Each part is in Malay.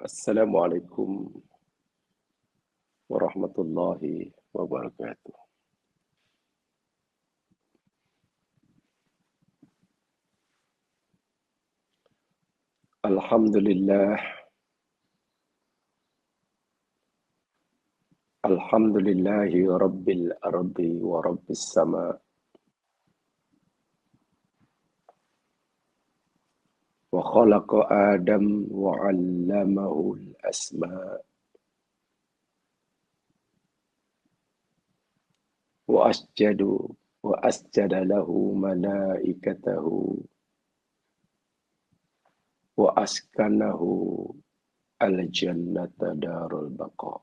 Assalamualaikum warahmatullahi wabarakatuh. Alhamdulillah, alhamdulillahi rabbil ardi wa rabbis sama. Wa khalaqa Adam wa 'allamahu al-asma. Wa asjada lahu malaikatahu wa askanahu al-jannata darul baqa.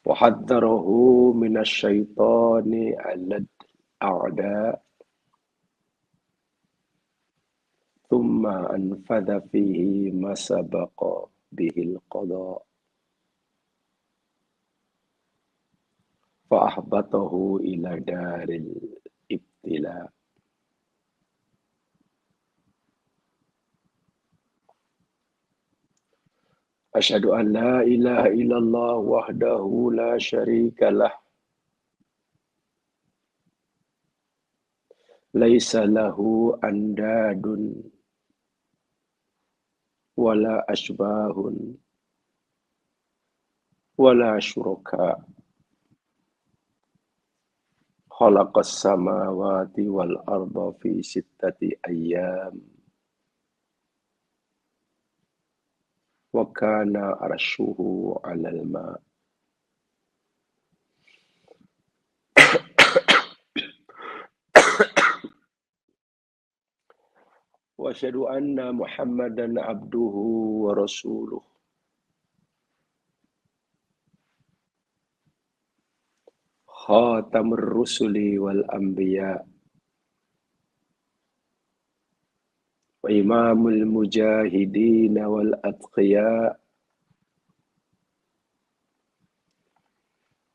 Wa haddarahu minasyaitani al-a'da. ثم أنفذ فيه ما سبق به القضاء فأحبطه إلى دار الابتلاء. أشهد أن لا إله إلا الله وحده لا شريك له ليس له أنداد ولا أشباه ولا شركاء خلق السماوات والأرض في 6 أيام وكان عرشه على الماء وأشهد أن محمدا عبده ورسوله خاتم الرسل والأنبياء وإمام المجاهدين والأتقياء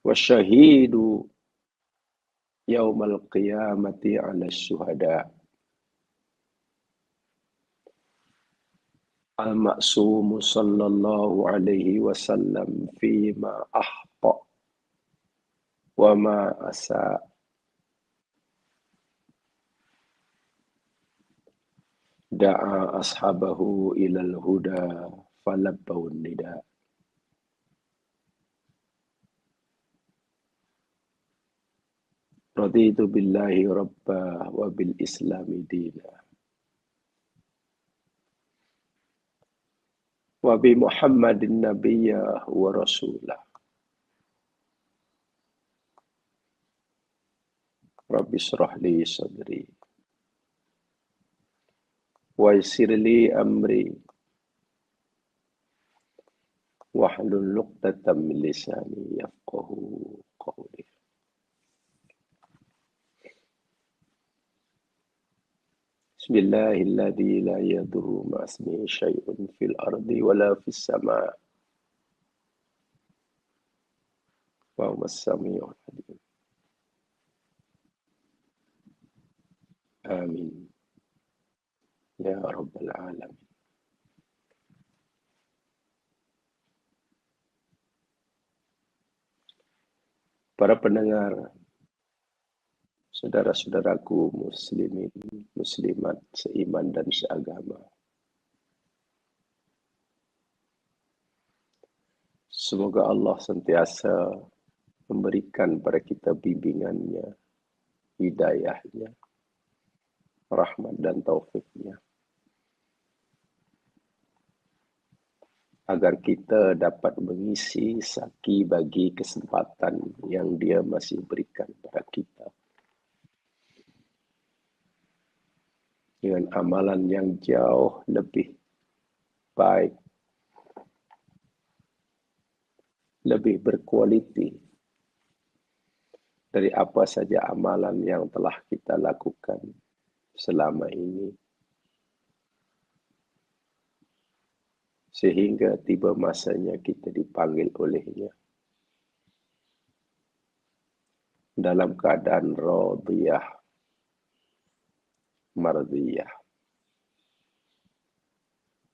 والشهيد يوم القيامة على الشهداء المأسوم صلى الله عليه وسلم فيما أخطأ وما أساء دعا أصحابه إلى الهدى فلبوا النداء رضيت بالله ربا وبالإسلام دينا وبمحمد نبيا ورسولا رب اشرح لي صدري ويسر لي أمري واحلل عقدة من لساني يفقه قولي. بسم الله الذي لا يضر مع اسمه شيء في الأرض ولا في السماء وهو السميع العليم. آمين ya rabbal alamin. Para pendengar, saudara-saudaraku muslimin, muslimat seiman dan seagama. Semoga Allah sentiasa memberikan pada kita bimbingannya, hidayahnya, rahmat dan taufiknya, agar kita dapat mengisi saki bagi kesempatan yang Dia masih berikan pada kita dengan amalan yang jauh lebih baik, lebih berkualiti dari apa saja amalan yang telah kita lakukan selama ini, sehingga tiba masanya kita dipanggil olehnya dalam keadaan radiyah, mardiyah.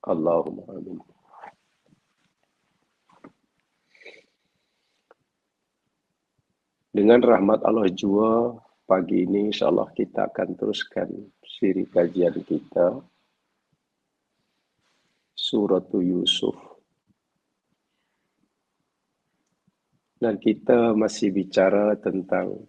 Allahumma amin. Dengan rahmat Allah jua, pagi ini insyaAllah kita akan teruskan siri kajian kita, Surah Yusuf. Dan kita masih bicara tentang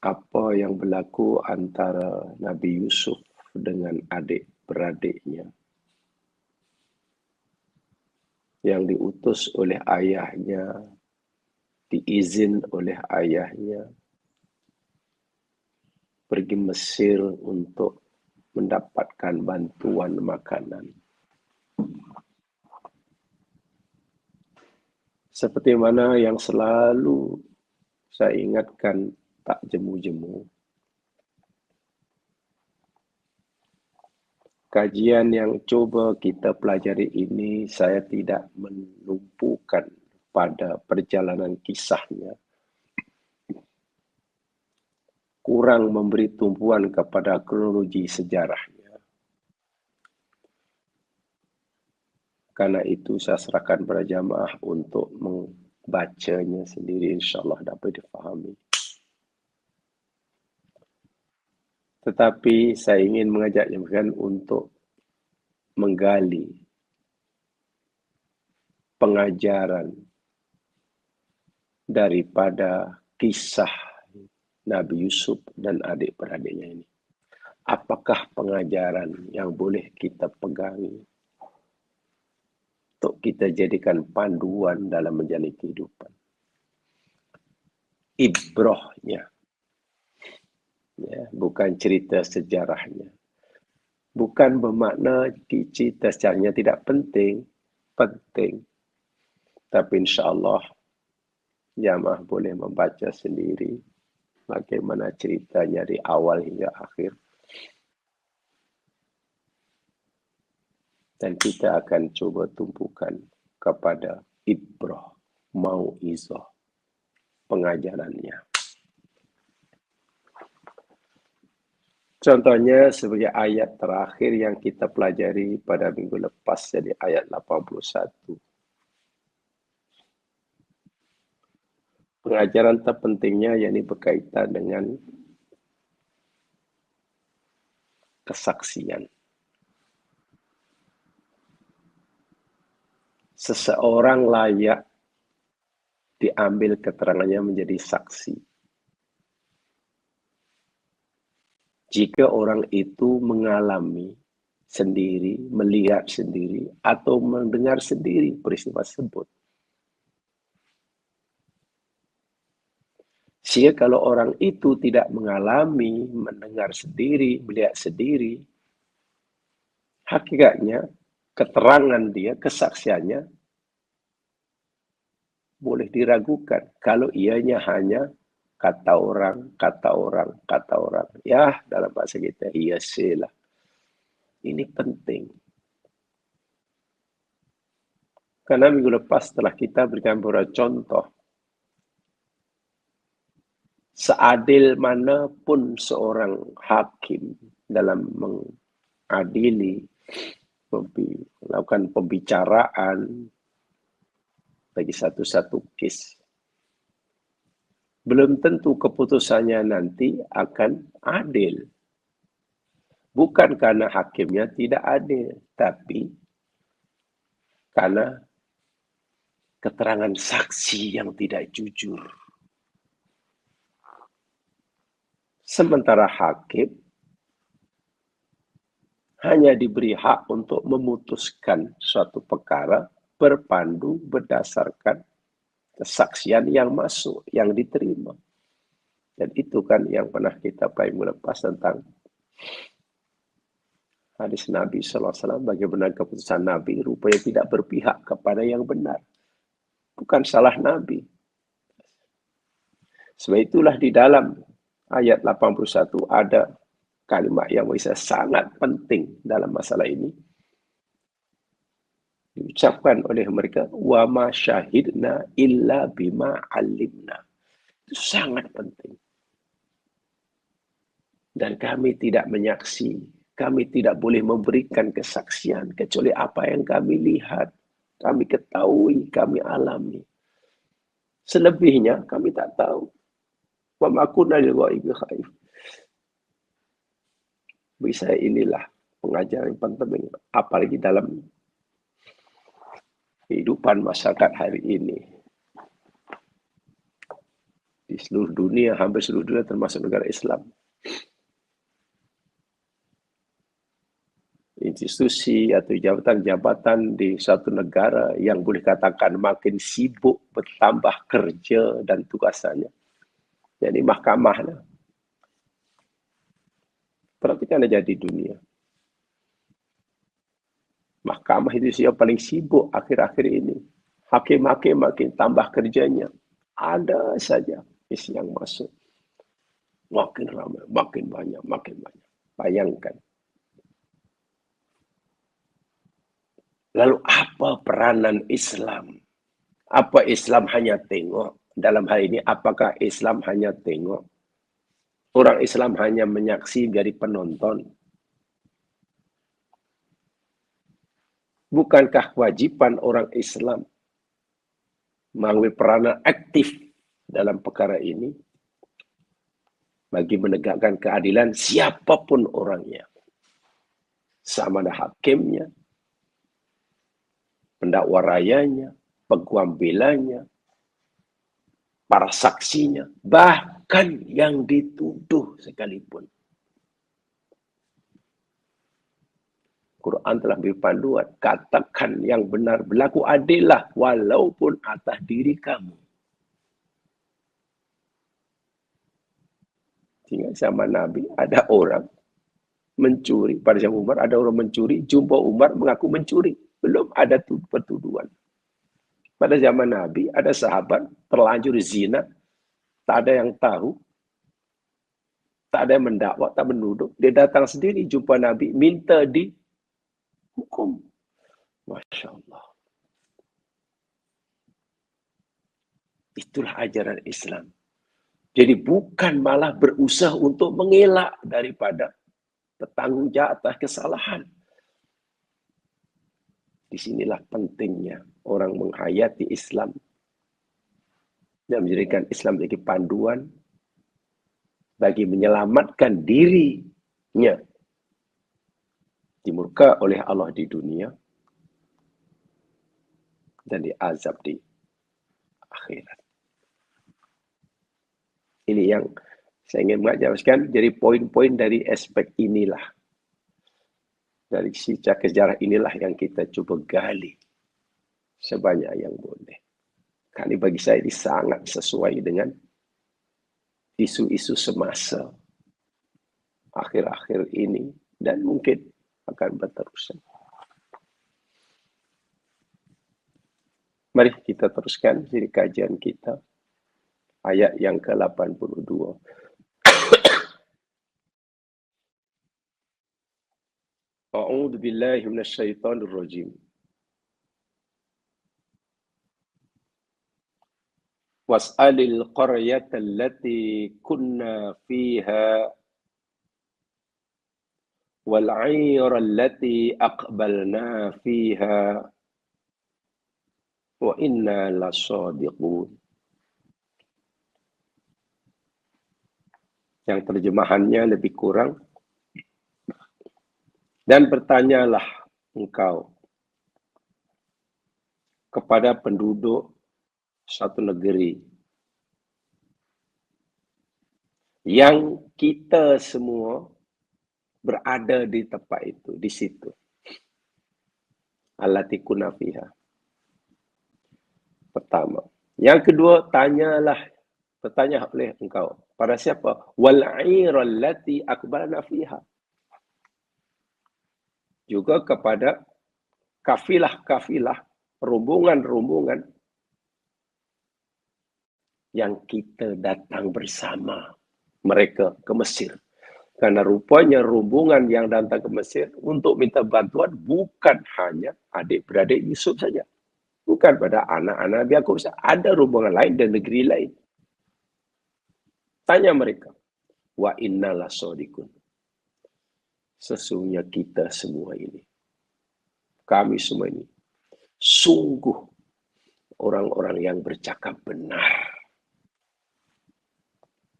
apa yang berlaku antara Nabi Yusuf dengan adik-beradiknya yang diutus oleh ayahnya, diizin oleh ayahnya pergi Mesir untuk mendapatkan bantuan makanan. Seperti mana yang selalu saya ingatkan, tak jemu-jemu. Kajian yang coba kita pelajari ini, saya tidak menumpukan pada perjalanan kisahnya. Kurang memberi tumpuan kepada kronologi sejarahnya. Karena itu saya serahkan pada jamaah untuk membacanya sendiri, insyaAllah dapat difahami. Tetapi saya ingin mengajaknya untuk menggali pengajaran daripada kisah Nabi Yusuf dan adik-beradiknya ini. Apakah pengajaran yang boleh kita pegangi untuk kita jadikan panduan dalam menjalani kehidupan? Ibrahnya, ya, bukan cerita sejarahnya. Bukan bermakna cerita sejarahnya tidak penting. Penting. Tapi insyaAllah jamaah boleh membaca sendiri bagaimana ceritanya dari awal hingga akhir. Dan kita akan coba tumpukan kepada ibrah, mau'izah, pengajarannya. Contohnya sebagai ayat terakhir yang kita pelajari pada minggu lepas, jadi ayat 81. Pengajaran terpentingnya yakni berkaitan dengan kesaksian. Seseorang layak diambil keterangannya menjadi saksi jika orang itu mengalami sendiri, melihat sendiri, atau mendengar sendiri peristiwa tersebut. Sehingga kalau orang itu tidak mengalami, mendengar sendiri, melihat sendiri, hakikatnya keterangan dia, kesaksiannya boleh diragukan kalau ianya hanya kata orang, kata orang, kata orang. Ya, dalam bahasa kita, iya sila. Ini penting. Karena minggu lepas setelah kita berikan beberapa contoh, seadil manapun seorang hakim dalam mengadili, melakukan pembicaraan bagi satu-satu kes, belum tentu keputusannya nanti akan adil. Bukan karena hakimnya tidak adil, tapi karena keterangan saksi yang tidak jujur. Sementara hakim hanya diberi hak untuk memutuskan suatu perkara berpandu berdasarkan kesaksian yang masuk, yang diterima. Dan itu kan yang pernah kita pelajari lepas tentang hadis Nabi SAW, bagaimana keputusan Nabi rupanya tidak berpihak kepada yang benar. Bukan salah Nabi. Sebab itulah di dalam ayat 81 ada kalimat yang bisa sangat penting dalam masalah ini. Diucapkan oleh mereka, wa ma syahidna illa bima alimna. Itu sangat penting. Dan kami tidak menyaksi Kami tidak boleh memberikan kesaksian kecuali apa yang kami lihat, kami ketahui, kami alami. Selebihnya kami tak tahu. Wa ma kunna lil ghaibi khaif. Bagi saya inilah pengajaran yang penting, apalagi dalam kehidupan masyarakat hari ini. Di seluruh dunia, hampir seluruh dunia termasuk negara Islam. Institusi atau jabatan-jabatan di suatu negara yang boleh katakan makin sibuk bertambah kerja dan tugasannya. Jadi mahkamah. Perhatikan aja di dunia. Mahkamah itu yang paling sibuk akhir-akhir ini. Hakim-hakim makin tambah kerjanya. Ada saja isi yang masuk. Makin ramai, makin banyak, makin banyak. Bayangkan. Lalu apa peranan Islam? Apa Islam hanya tengok? Dalam hal ini, apakah Islam hanya tengok? Orang Islam hanya menyaksi dari penonton? Bukankah kewajiban orang Islam mengambil peranan aktif dalam perkara ini bagi menegakkan keadilan siapapun orangnya? Sama ada hakimnya, pendakwa rayanya, peguam belanya, para saksinya, bahkan yang dituduh sekalipun. Quran telah beri panduan, katakan yang benar, berlaku adillah walaupun atas diri kamu. Ingat zaman Nabi, ada orang mencuri. Pada zaman Umar, ada orang mencuri, jumpa Umar mengaku mencuri. Belum ada pertuduhan. Pada zaman Nabi, ada sahabat terlanjur zina, tak ada yang tahu, tak ada yang mendakwa, tak menuduh. Dia datang sendiri jumpa Nabi, minta dihukum. Masya Allah. Itulah ajaran Islam. Jadi bukan malah berusaha untuk mengelak daripada bertanggung jawab atas kesalahan. Disinilah pentingnya orang menghayati Islam dan menjadikan Islam sebagai panduan bagi menyelamatkan dirinya dimurka oleh Allah di dunia dan diazab di akhirat. Ini yang saya ingin mengajarkan. Jadi poin-poin dari aspek inilah, dari sisi sejarah inilah yang kita coba gali sebanyak yang boleh. Karena bagi saya ini sangat sesuai dengan isu-isu semasa akhir-akhir ini dan mungkin akan berterusan. Mari kita teruskan dari kajian kita. Ayat yang ke-82. A'udzu billahi minasyaitonir rajim. Was'alil qaryata allati kunna fiha wal 'ayra allati aqbalna fiha wa inna lasadiqun. Yang terjemahannya lebih kurang, dan bertanyalah engkau kepada penduduk satu negeri yang kita semua berada di tempat itu, di situ. Allati kunna fiha. Pertama. Yang kedua, bertanya oleh engkau. Pada siapa? Wal-'ayra allati aqbalna fiha. Juga kepada kafilah-kafilah, rombongan-rombongan yang kita datang bersama mereka ke Mesir. Karena rupanya rombongan yang datang ke Mesir untuk minta bantuan bukan hanya adik-beradik Yusuf saja. Bukan pada anak-anak Yakub saja. Ada rombongan lain dan negeri lain. Tanya mereka. Wa inna lasadiqun. Sesungguhnya kita semua ini, kami semua ini, sungguh orang-orang yang bercakap benar.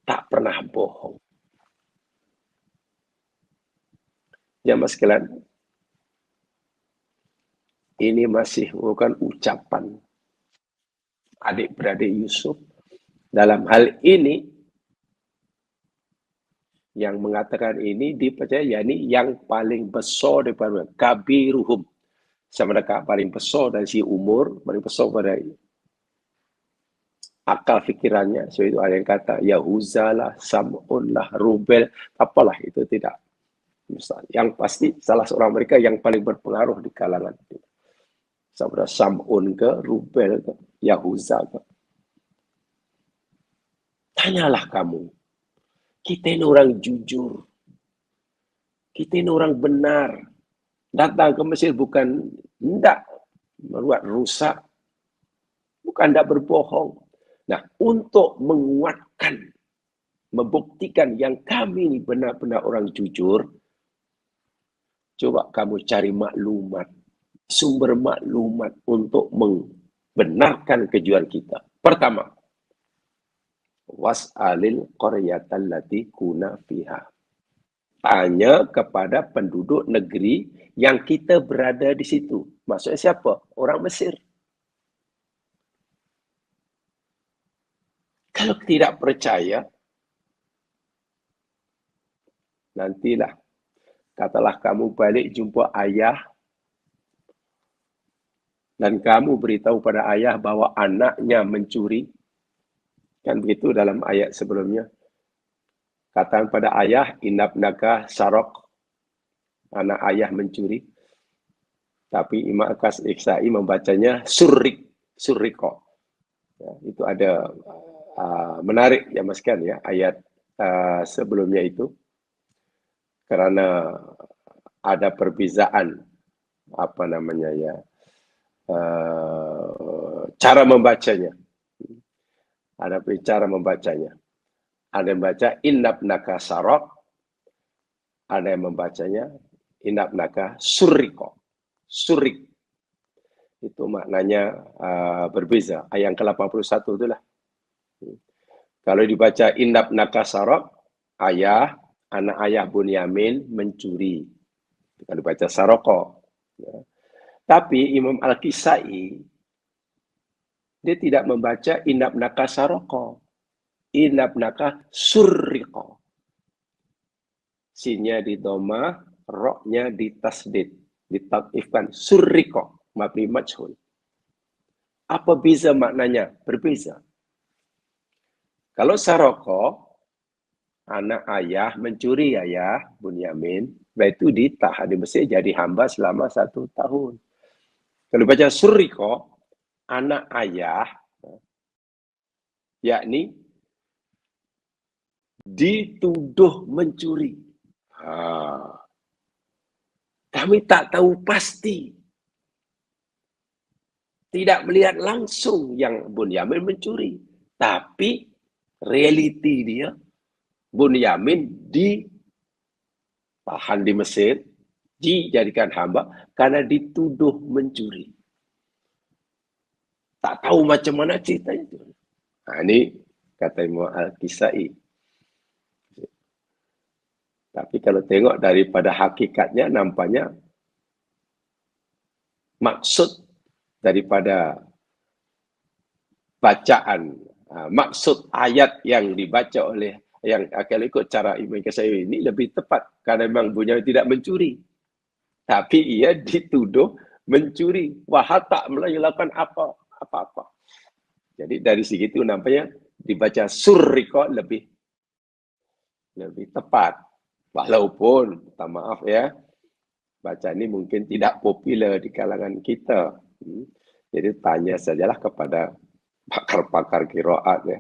Tak pernah bohong. Jamaah sekalian, ini masih bukan ucapan adik-beradik Yusuf. Dalam hal ini, yang mengatakan ini dipercaya, yakni yang paling besar daripada kabiruhum. Sama mereka paling besar dari si umur, paling besar pada akal fikirannya. So itu ada yang kata Yahuza lah, Sam'un lah, Rubel, apalah itu tidak. Yang pasti salah seorang mereka yang paling berpengaruh di kalangan itu. Sama Sam'un ke, Rubel ke, Yahuza ke. Tanyalah kamu. Kita ini orang jujur. Kita ini orang benar. Datang ke Mesir bukan hendak membuat rusak. Bukan hendak berbohong. Nah, untuk menguatkan, membuktikan yang kami ini benar-benar orang jujur, coba kamu cari maklumat, sumber maklumat untuk membenarkan kejujuran kita. Pertama, was'alil qaryatal lati kuna fiha. Tanya kepada penduduk negeri yang kita berada di situ. Maksudnya siapa? Orang Mesir. Kalau tidak percaya, nantilah. Katalah kamu balik jumpa ayah dan kamu beritahu pada ayah bahwa anaknya mencuri. Kan begitu dalam ayat sebelumnya. Katakan pada ayah, inabnaka sarok, anak ayah mencuri. Tapi Imam Al-Kisai membacanya surriko. Ya, itu ada menarik ya Mas Kan ya ayat sebelumnya itu. Karena ada perbezaan apa namanya ya cara membacanya. Ada cara membacanya. Ada yang baca inabnaka sarok, ada yang membacanya inabnaka surriko. Surik. Itu maknanya berbeza. Ayat ke-81 itulah. Kalau dibaca inabnaka sarok, ayah, anak ayah Bunyamin mencuri. Kalau dibaca saroko. Ya. Tapi Imam Al-Kisai, dia tidak membaca inabnaka saroko. Inabnaka surriko. Sinnya di doma, roknya di tasdid. Ditakifkan surriko. Mabni majhul. Apa beza maknanya? Berbeza. Kalau saroko, anak ayah mencuri ayah Bunyamin, itu ditahan di Mesir jadi hamba selama 1 tahun. Kalau baca surriko, anak ayah, yakni dituduh mencuri. Kami tak tahu pasti. Tidak melihat langsung yang Bunyamin mencuri. Tapi realiti dia, Bunyamin ditahan di Mesir, dijadikan hamba karena dituduh mencuri. Tak tahu macam mana ceritanya. Nah, ini kata Imam Al-Kisai. Tapi kalau tengok daripada hakikatnya, nampaknya maksud daripada bacaan, maksud ayat yang dibaca oleh, yang akan ikut cara Imam Al-Kisai ini lebih tepat. Karena memang Bunyamin tidak mencuri. Tapi ia dituduh mencuri. Wahal tak melakukan apa-apa. Jadi dari segi itu nampaknya dibaca surriko lebih tepat. Walaupun, minta maaf ya, bacaan ini mungkin tidak popular di kalangan kita. Jadi tanya sajalah kepada pakar-pakar qiraat ya.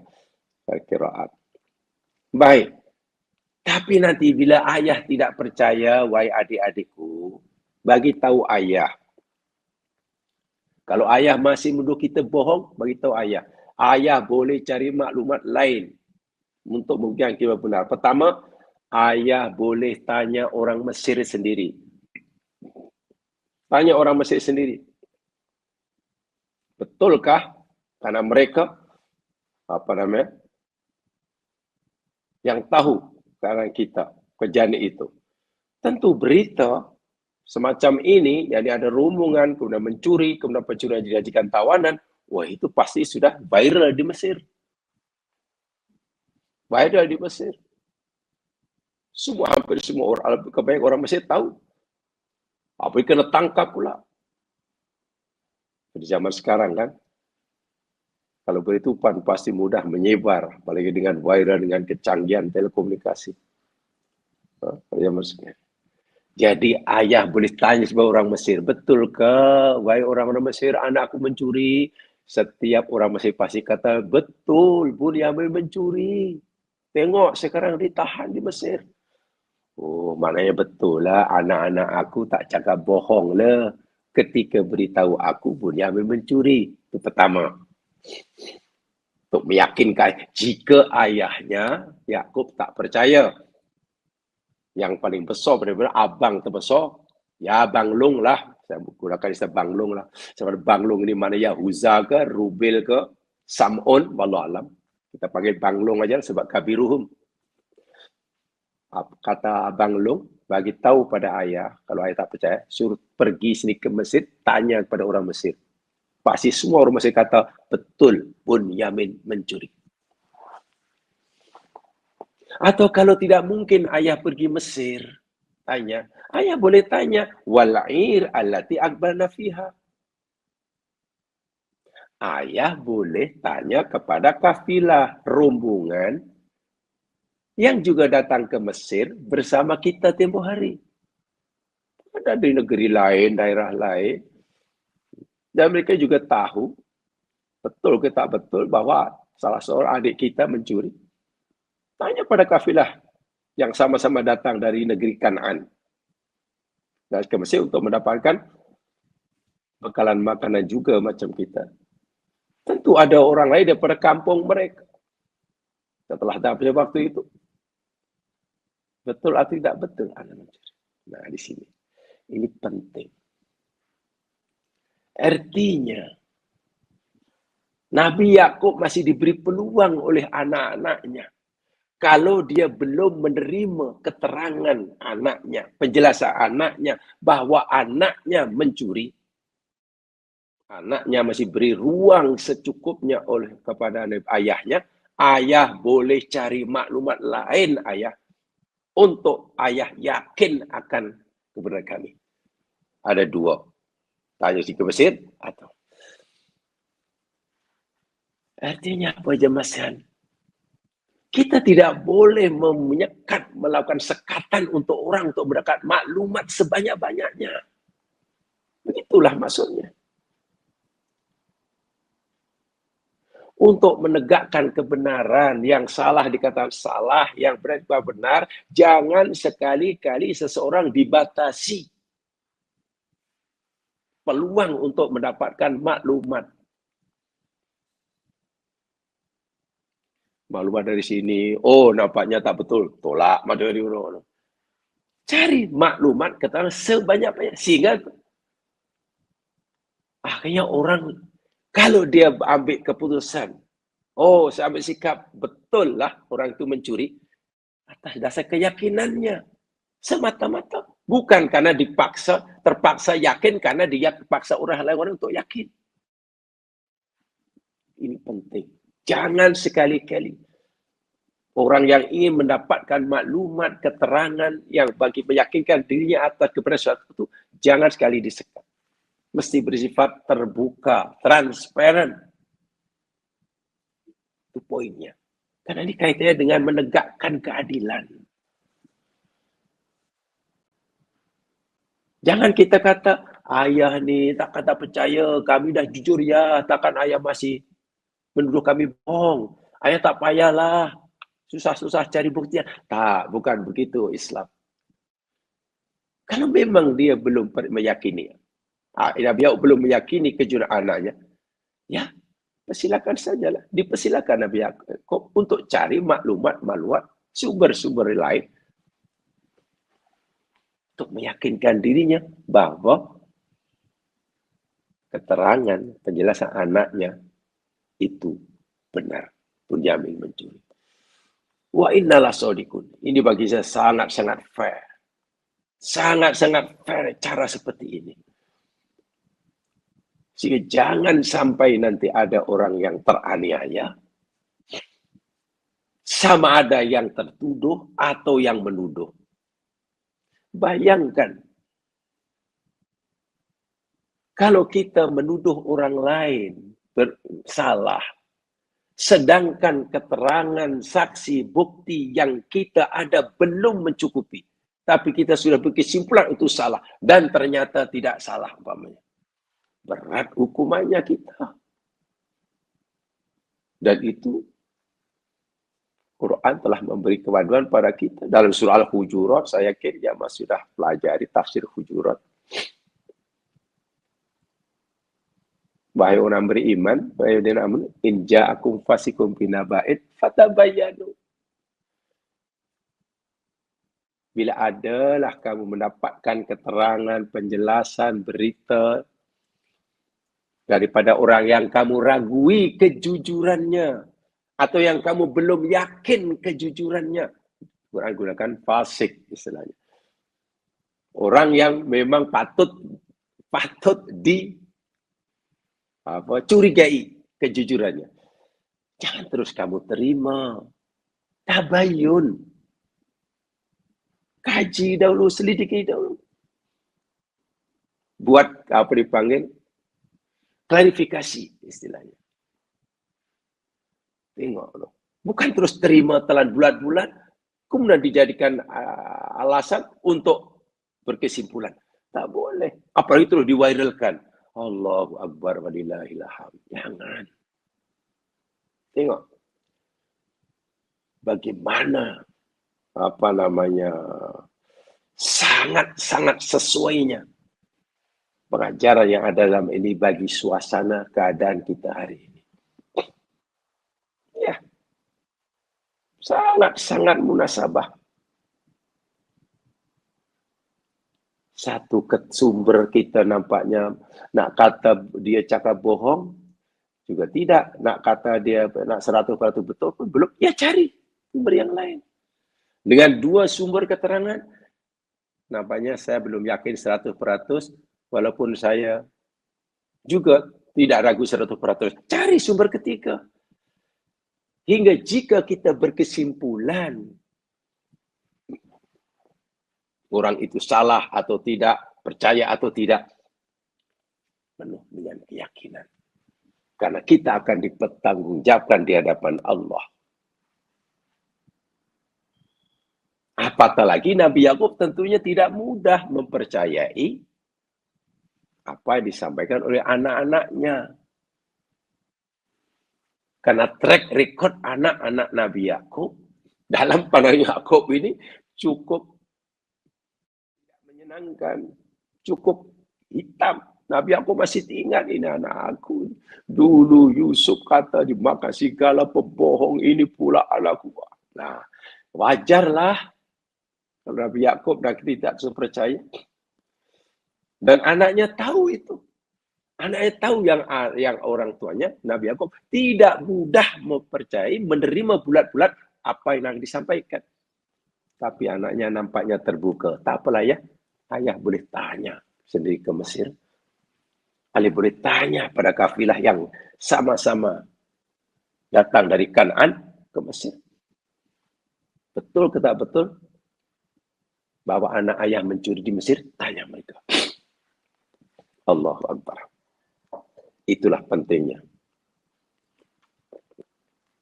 Qiraat. Baik. Tapi nanti bila ayah tidak percaya, wahai adik-adikku, bagi tahu ayah. Kalau ayah masih menuduh kita bohong, bagi tahu ayah. Ayah boleh cari maklumat lain untuk membuktikan kita benar. Pertama, ayah boleh tanya orang Mesir sendiri. Tanya orang Mesir sendiri. Betulkah? Karena mereka, yang tahu karena kita kejadian itu. Tentu berita semacam ini, jadi ada rombongan, kemudian mencuri, kemudian pencurian dijadikan tawanan, wah itu pasti sudah viral di Mesir. Viral di Mesir. Hampir semua orang, kebanyakan orang Mesir tahu. Apa kena tangkap pula. Di zaman sekarang kan, kalau beritupan pasti mudah menyebar, apalagi dengan viral, dengan kecanggihan telekomunikasi. Jadi ayah boleh tanya sebagai orang Mesir, betul ke, wahai orang-orang Mesir, anakku mencuri. Setiap orang Mesir pasti kata, betul, Bunyamin mencuri. Tengok sekarang ditahan di Mesir. Oh, maknanya betul lah, anak-anak aku tak cakap bohong lah ketika beritahu aku Bunyamin mencuri. Itu pertama. Untuk meyakinkan jika ayahnya Yakub tak percaya. Yang paling besar daripada abang terbesar, ya Banglung lah. Saya gunakan istilah Banglung lah. Sebab Banglung ini mana Yahuza ke, Rubil ke, Sam'un, wallahu alam. Kita panggil Banglung aja sebab kabiruhum. Kata Abang Long, bagi tahu pada ayah, kalau ayah tak percaya, suruh pergi sini ke Mesir, tanya kepada orang Mesir. Pasti semua orang Mesir kata, betul Bunyamin mencuri. Atau kalau tidak mungkin ayah pergi Mesir, tanya, ayah boleh tanya, wal'ir allati akbarna fiha. Ayah boleh tanya kepada kafilah rombongan yang juga datang ke Mesir bersama kita tempoh hari. Ada di negeri lain, daerah lain. Dan mereka juga tahu, betul ke tak betul, bahwa salah seorang adik kita mencuri. Tanya pada kafilah yang sama-sama datang dari negeri Kanaan. Dan ke Mesir untuk mendapatkan bekalan makanan juga macam kita. Tentu ada orang lain daripada kampung mereka. Setelah dapat waktu itu, betul atau tidak betul anak mencuri. Nah, di sini. Ini penting. Artinya, Nabi Yakub masih diberi peluang oleh anak-anaknya. Kalau dia belum menerima keterangan anaknya, penjelasan anaknya, bahwa anaknya mencuri, anaknya masih beri ruang secukupnya oleh kepada ayahnya, ayah boleh cari maklumat lain ayah, untuk ayah yakin akan kebenaran kami. Ada dua. Tanya si ke Mesir, atau artinya apa jemaah? Kita tidak boleh menyekat, melakukan sekatan untuk orang untuk mendapat maklumat sebanyak-banyaknya. Begitulah maksudnya. Untuk menegakkan kebenaran, yang salah dikatakan salah, yang benar dikatakan benar, jangan sekali-kali seseorang dibatasi peluang untuk mendapatkan maklumat. Maklumat dari sini, oh nampaknya tak betul, tolak materi orang. Cari maklumat keterangan sebanyak-banyak sehingga akhirnya orang kalau dia ambil keputusan, oh saya ambil sikap betul lah orang itu mencuri atas dasar keyakinannya semata-mata, bukan karena terpaksa yakin karena dia terpaksa orang lain untuk yakin. Ini penting. Jangan sekali-kali orang yang ingin mendapatkan maklumat, keterangan yang bagi meyakinkan dirinya atas kepada suatu itu, jangan sekali disekat. Mesti bersifat terbuka, transparan. Itu poinnya. Karena ini kaitannya dengan menegakkan keadilan. Jangan kita kata, ayah ni takkan tak percaya, kami dah jujur ya, takkan ayah masih menuduh kami bohong. Ayah tak payahlah, susah-susah cari buktinya. Tak, bukan begitu Islam. Kalau memang dia belum meyakini, Nabi Yakub belum meyakini kejujuran anaknya, ya persilakan sajalah. Dipersilakan Nabi Yakub untuk cari maklumat sumber-sumber lain untuk meyakinkan dirinya bahwa keterangan penjelasan anaknya itu benar. Bunyamin mencuri. Wa innalah sodikun. Ini bagi saya sangat-sangat fair. Sangat-sangat fair cara seperti ini. Sehingga jangan sampai nanti ada orang yang teraniaya. Sama ada yang tertuduh atau yang menuduh. Bayangkan. Kalau kita menuduh orang lain bersalah. Sedangkan keterangan saksi bukti yang kita ada belum mencukupi. Tapi kita sudah berkesimpulan itu salah. Dan ternyata tidak salah. Berat hukumannya kita. Dan itu Quran telah memberi kepanduan pada kita. Dalam surah Al-Hujurat, saya yakin jamaah sudah pelajari tafsir Hujurat. Wahai orang beriman, in ja'akum fasikum binaba'in fatabayyanu. Bila adalah kamu mendapatkan keterangan, penjelasan, berita daripada orang yang kamu ragui kejujurannya atau yang kamu belum yakin kejujurannya. Quran gunakan fasik istilahnya. Orang yang memang patut curigai kejujurannya. Jangan terus kamu terima. Tabayun. Kaji dahulu, selidiki dahulu. Buat apa dipanggil? Klarifikasi istilahnya. Tengok loh. Bukan terus terima telan bulat-bulat, kemudian dijadikan alasan untuk berkesimpulan. Tak boleh. Apalagi terus diviralkan. Allahu Akbar wa lillahil hamd. Jangan. Tengok. Bagaimana sangat-sangat sesuainya pengajaran yang ada dalam ini bagi suasana keadaan kita hari ini. Ya. Sangat-sangat munasabah. Satu sumber kita nampaknya nak kata dia cakap bohong juga tidak, nak kata dia nak 100% betul pun belum, ya cari sumber yang lain. Dengan dua sumber keterangan nampaknya saya belum yakin 100%, walaupun saya juga tidak ragu 100%. Cari sumber ketiga. Hingga jika kita berkesimpulan orang itu salah atau tidak, percaya atau tidak, penuh dengan keyakinan. Karena kita akan dipertanggungjawabkan di hadapan Allah. Apatah lagi Nabi Yakub tentunya tidak mudah mempercayai apa yang disampaikan oleh anak-anaknya. Karena track record anak-anak Nabi Yakub dalam pandangan Yakub ini cukup menyenangkan, cukup hitam. Nabi Yakub masih ingat, ini anak aku. Dulu Yusuf kata dimakan segala pembohong, ini pula anakku. Nah, wajarlah kalau Nabi Yakub dah tidak percaya. Dan anaknya tahu itu. Anaknya tahu yang orang tuanya, Nabi Yakub, tidak mudah mempercayai, menerima bulat-bulat apa yang disampaikan. Tapi anaknya nampaknya terbuka. Tak apalah ya, ayah boleh tanya sendiri ke Mesir. Ali boleh tanya pada kafilah yang sama-sama datang dari Kanaan ke Mesir. Betul ke tak betul? Bahwa anak ayah mencuri di Mesir? Tanya mereka. Allahu Akbar. Itulah pentingnya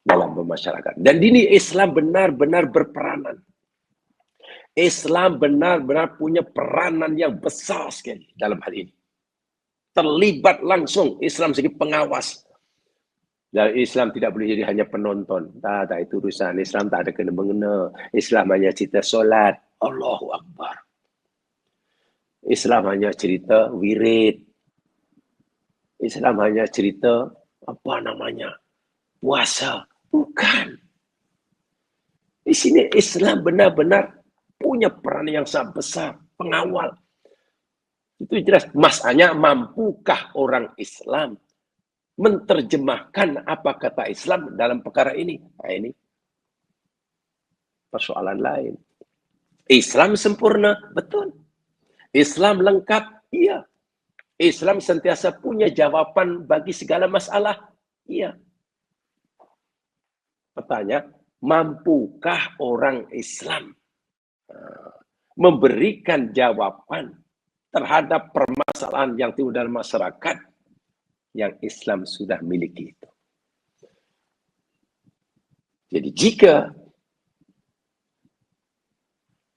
dalam bermasyarakat. Dan ini Islam benar-benar berperanan. Islam benar-benar punya peranan yang besar sekali dalam hal ini. Terlibat langsung Islam sebagai pengawas. Dan Islam tidak boleh jadi hanya penonton. Tak itu urusan. Islam tak ada kena-mengena. Islam hanya cerita solat. Allahu Akbar. Islam hanya cerita wirid. Islam hanya cerita puasa. Bukan. Di sini Islam benar-benar punya peran yang sangat besar pengawal. Itu jelas. Masalahnya, mampukah orang Islam menerjemahkan apa kata Islam dalam perkara ini? Nah, ini persoalan lain. Islam sempurna, betul. Islam lengkap, iya. Islam sentiasa punya jawaban bagi segala masalah, iya. Pertanyaan, mampukah orang Islam memberikan jawaban terhadap permasalahan yang timbul dalam masyarakat yang Islam sudah miliki itu? Jadi jika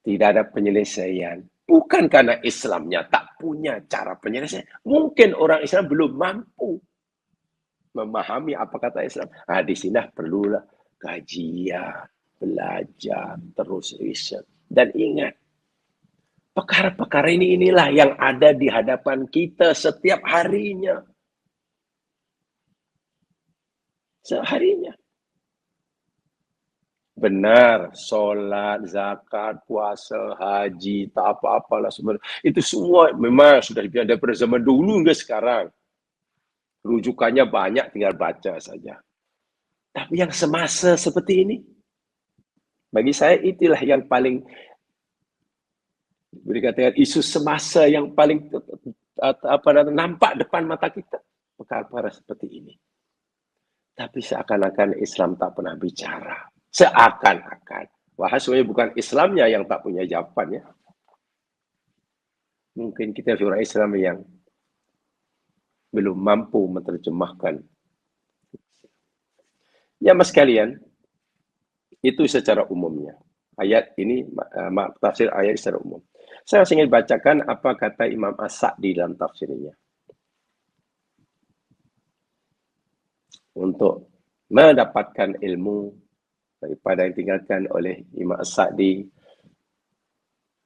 tidak ada penyelesaian, bukan karena Islamnya tak punya cara penyelesaian. Mungkin orang Islam belum mampu memahami apa kata Islam. Nah, di sini perlulah kajian, belajar, terus riset. Dan ingat, perkara-perkara inilah yang ada di hadapan kita setiap harinya. Seharinya. Benar, sholat, zakat, puasa, haji, tak apa-apalah sebenarnya. Itu semua memang sudah ada daripada zaman dulu hingga sekarang. Rujukannya banyak, tinggal baca saja. Tapi yang semasa seperti ini, bagi saya itulah yang paling, dikatakan isu semasa yang paling nampak depan mata kita. Perkara-perkara seperti ini. Tapi seakan-akan Islam tak pernah bicara. Seakan-akan. Wah, sebenarnya bukan Islamnya yang tak punya jawabannya. Mungkin kita orang Islam yang belum mampu menerjemahkan. Ya, mas sekalian, itu secara umumnya. Ayat ini, tafsir ayat secara umum. Saya ingin bacakan apa kata Imam As-Sa'di dalam tafsirnya. Untuk mendapatkan ilmu daripada yang tinggalkan oleh Imam As-Sa'di,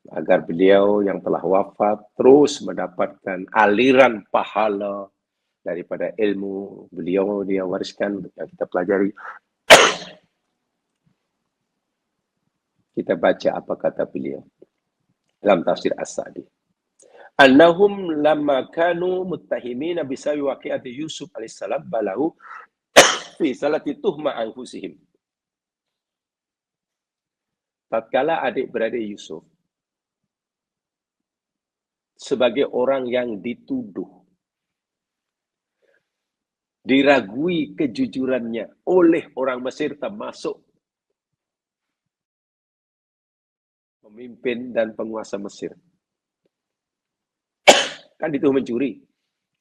agar beliau yang telah wafat terus mendapatkan aliran pahala daripada ilmu beliau dia wariskan yang kita pelajari. Kita baca apa kata beliau dalam tafsir As-Sa'di. Annahum lamma kanu muttahimina bisawi waqi'ati Yusuf alaihissalam balahu fi salati tuhma anfusihim. Tatkala adik-beradik Yusuf sebagai orang yang dituduh, diragui kejujurannya oleh orang Mesir termasuk pemimpin dan penguasa Mesir. Kan dituduh mencuri.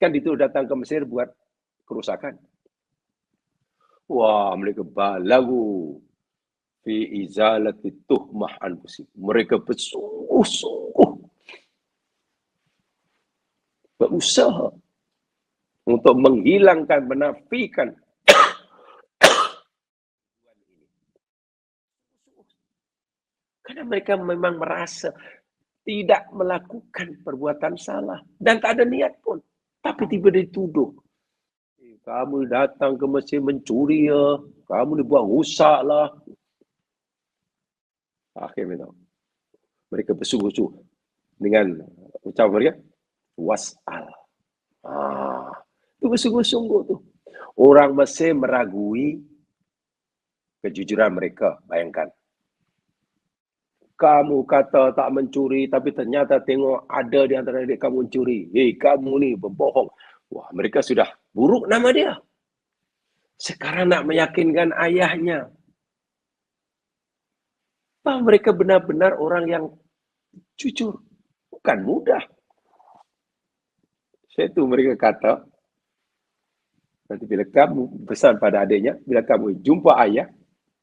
Kan dituduh datang ke Mesir buat kerusakan. Wah, mereka balagu fi izalati tuhmah anfusihim. Mereka bersungguh-sungguh berusaha untuk menghilangkan, menafikan karena mereka memang merasa tidak melakukan perbuatan salah dan tak ada niat pun, tapi tiba-tiba dituduh. Kamu datang ke Mesir mencuri ya, kamu dibuat rusak lah. Akhirnya mereka bersungguh-sungguh dengan ucapan mereka was'al. Itu bersungguh-sungguh tuh. Orang Mesir meragui kejujuran mereka, bayangkan. Kamu kata tak mencuri, tapi ternyata tengok ada di antara adik kamu mencuri. Hei, kamu ni berbohong. Wah, mereka sudah buruk nama dia. Sekarang nak meyakinkan ayahnya. Bahwa mereka benar-benar orang yang jujur. Bukan mudah. Itu mereka kata, nanti bila kamu pesan pada adiknya, bila kamu jumpa ayah,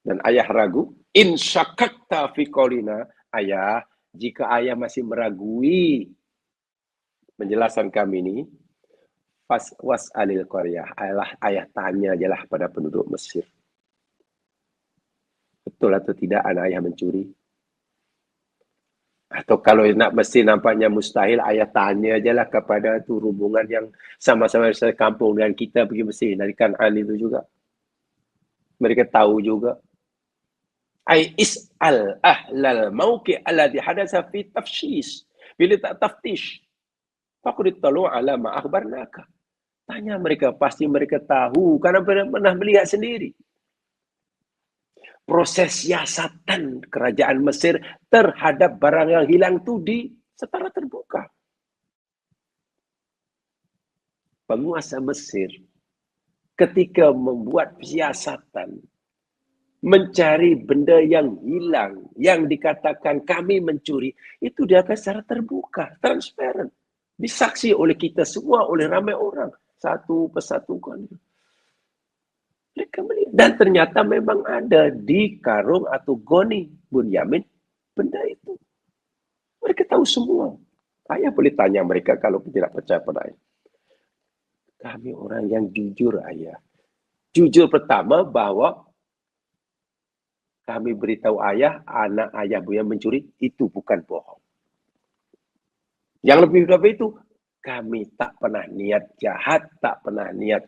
dan ayah ragu, in syakakta fi qaulina, ayah, jika ayah masih meragui penjelasan kami ini, was'alil qaryah, ayah tanya ajalah pada penduduk Mesir. Betul atau tidak anak ayah mencuri? Atau kalau nak mesti nampaknya mustahil, ayah tanya ajalah kepada tu rombongan yang sama-sama dari kampung dengan kita pergi Mesir, dari Kan'an itu juga. Mereka tahu juga. Ai is'al ahlal mauqi' alladhi hadatsa fi tafshis. Bila tak taftish, faqad talu ala ma akhbarnaka. Tanya mereka, pasti mereka tahu karena pernah melihat sendiri. Proses siasatan kerajaan Mesir terhadap barang yang hilang itu secara terbuka. Penguasa Mesir ketika membuat siasatan mencari benda yang hilang, yang dikatakan kami mencuri, itu dia akan secara terbuka, transparan. Disaksi oleh kita semua, oleh ramai orang. Satu persatu kan. Mereka melihat. Dan ternyata memang ada di karung atau goni Bunyamin benda itu. Mereka tahu semua. Ayah boleh tanya mereka kalau tidak percaya pada ayah. Kami orang yang jujur, ayah. Jujur pertama bahwa kami beritahu ayah, anak ayah Buya mencuri, itu bukan bohong. Yang lebih dari itu, kami tak pernah niat jahat, tak pernah niat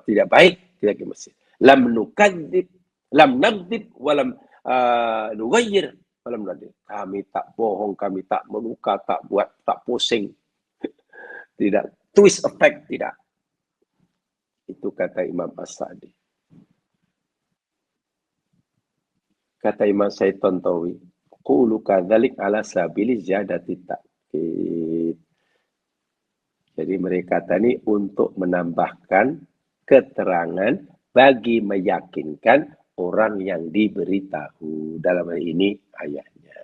tidak baik, tidak ke Mesir. Lam nukadzib, lam nagdib, walam nugayyir, walam nadib. Kami tak bohong, kami tak meluka, tak buat, tak pusing. Tidak, twist effect, tidak. Itu kata Imam As-Sa'di. Kata Imam Said Tontowi, qulu kadzalik ala sabili ziyadati ta'kid. Jadi mereka tadi untuk menambahkan keterangan bagi meyakinkan orang yang diberitahu. Dalam hal ini ayahnya.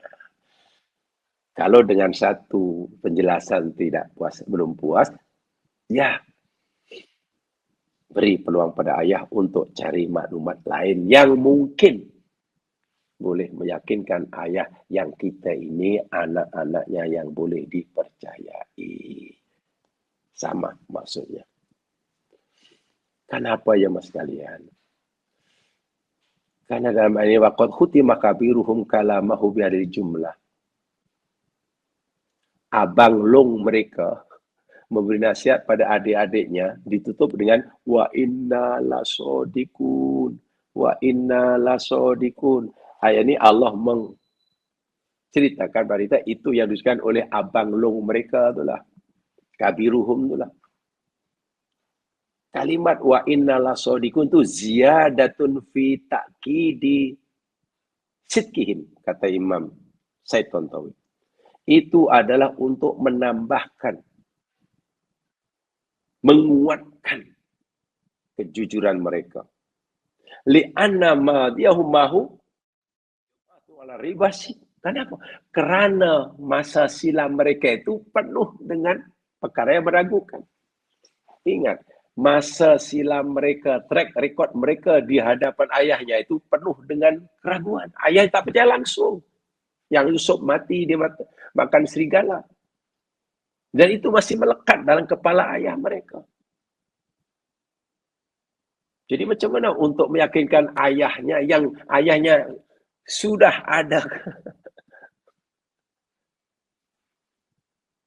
Kalau dengan satu penjelasan tidak puas, belum puas, ya beri peluang pada ayah untuk cari maklumat lain yang mungkin boleh meyakinkan ayah yang kita ini anak-anaknya yang boleh dipercayai. Sama maksudnya. Kenapa ya mas kalian? Karena dalam ini waqad khutima kabiruhum kalamahu biadil jumlah. Abang long mereka memberi nasihat pada adik-adiknya ditutup dengan wa inna lasodikun. Wa inna lasodikun. Ayat ini Allah menceritakan berita itu yang disebutkan oleh abang long mereka itulah. Kabiruhum itulah. Kalimat wa inna lasodikun itu ziyadatun fi ta'kidi sidkihim, kata Imam Said Tontowi. Itu adalah untuk menambahkan, menguatkan kejujuran mereka. Li'anna madiyahum mahu ala ribasi. Kenapa? Kerana masa silam mereka itu penuh dengan perkara yang meragukan. Ingat, masa silam mereka, track record mereka di hadapan ayahnya itu penuh dengan keraguan. Ayah tak percaya langsung. Yang Yusuf mati, dia makan serigala. Dan itu masih melekat dalam kepala ayah mereka. Jadi macam mana untuk meyakinkan ayahnya yang ayahnya sudah ada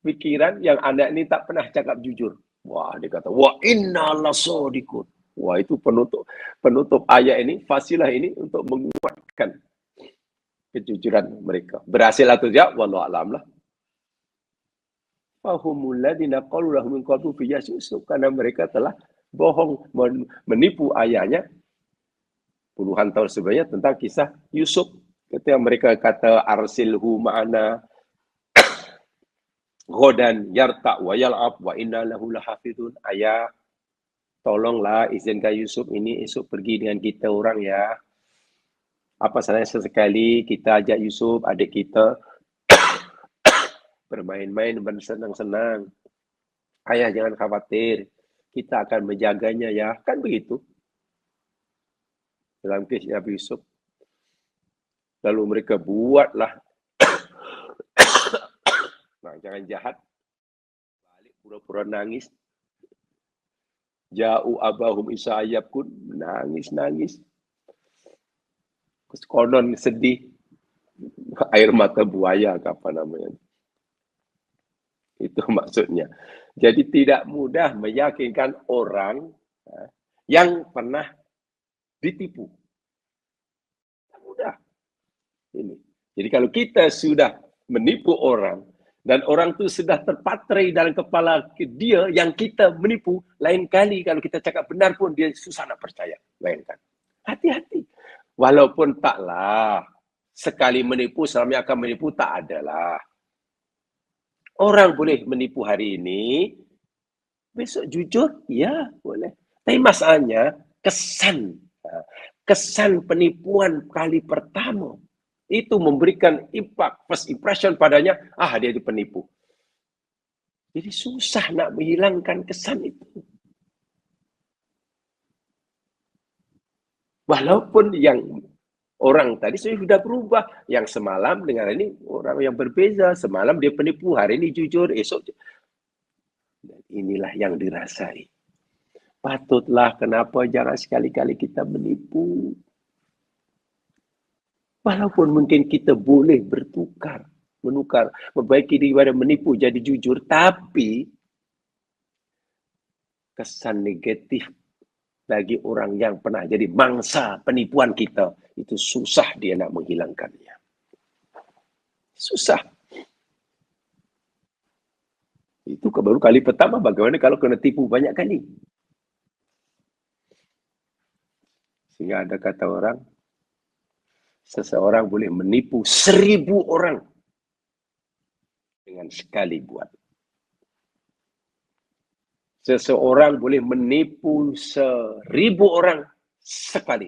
pikiran yang anak ini tak pernah cakap jujur. Wah, dia kata, wa inna lasodikun. Wah, itu penutup ayat ini, fasilah ini untuk menguatkan kejujuran mereka. Berhasil atau tidak? Wallahu a'lam lah. Fahumul ladina qalu lahum min qablu fi Yusuf, karena mereka telah bohong menipu ayahnya puluhan tahun sebelumnya tentang kisah Yusuf. Ketika mereka kata arsilhu ma'ana ghadan yarta wa yal'ab wa inna lahu lahafidun. Ayah, tolonglah izinkan Yusuf ini esok pergi dengan kita orang ya. Apa salahnya sesekali kita ajak Yusuf, adik kita, bermain-main, bersenang-senang. Ayah jangan khawatir, kita akan menjaganya ya. Kan begitu. Dalam kisah Nabi Yusuf. Lalu mereka buatlah. Nah, jangan jahat. Balik pura-pura nangis. Ja'u abahum Isa'ayab pun nangis-nangis. Konon sedih. Air mata buaya ke apa namanya. Itu maksudnya. Jadi tidak mudah meyakinkan orang yang pernah ditipu. Tidak mudah. Ini. Jadi kalau kita sudah menipu orang Dan orang tu sudah terpatrai dalam kepala dia yang kita menipu. Lain kali kalau kita cakap benar pun dia susah nak percaya. Bayangkan. Hati-hati. Walaupun taklah. Sekali menipu, selamanya akan menipu, tak adalah. Orang boleh menipu hari ini, besok jujur, ya boleh. Tapi masalahnya, kesan penipuan kali pertama, itu memberikan impact, first impression padanya, dia itu penipu. Jadi susah nak menghilangkan kesan itu. Walaupun yang orang tadi sudah berubah. Yang semalam dengan ini orang yang berbeza. Semalam dia penipu, hari ini jujur, esok. Dan inilah yang dirasai. Patutlah kenapa jangan sekali-kali kita menipu. Walaupun mungkin kita boleh menukar, membaiki daripada menipu jadi jujur, tapi kesan negatif bagi orang yang pernah jadi mangsa penipuan kita, itu susah dia nak menghilangkannya. Susah. Itu baru kali pertama, bagaimana kalau kena tipu banyak kali? Sehingga ada kata orang, seseorang boleh menipu 1000 orang dengan sekali buat. Seseorang boleh menipu 1000 orang sekali,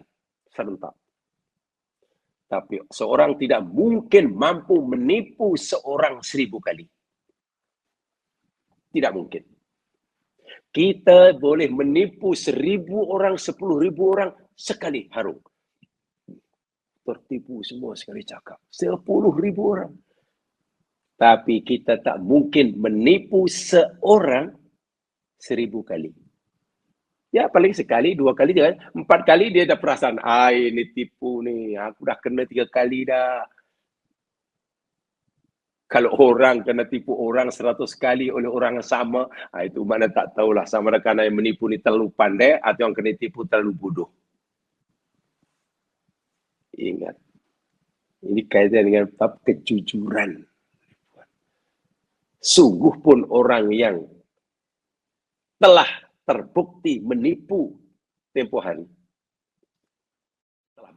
serentak. Tapi seorang tidak mungkin mampu menipu seorang 1000 kali. Tidak mungkin. Kita boleh menipu 1000 orang, 10.000 orang sekali harum. Tertipu semua sekali cakap. 10.000 orang. Tapi kita tak mungkin menipu seorang 1000 kali. Ya paling sekali, 2 kali, 4 kali dia dah perasan. Ini tipu ni. Aku dah kena 3 kali dah. Kalau orang kena tipu orang 100 kali oleh orang yang sama, itu mana tak tahulah sama ada kerana yang menipu ni terlalu pandai atau yang kena tipu terlalu bodoh. Ingat. Ini kaitan dengan bab kejujuran. Sungguh pun orang yang telah terbukti menipu tempoh hari, telah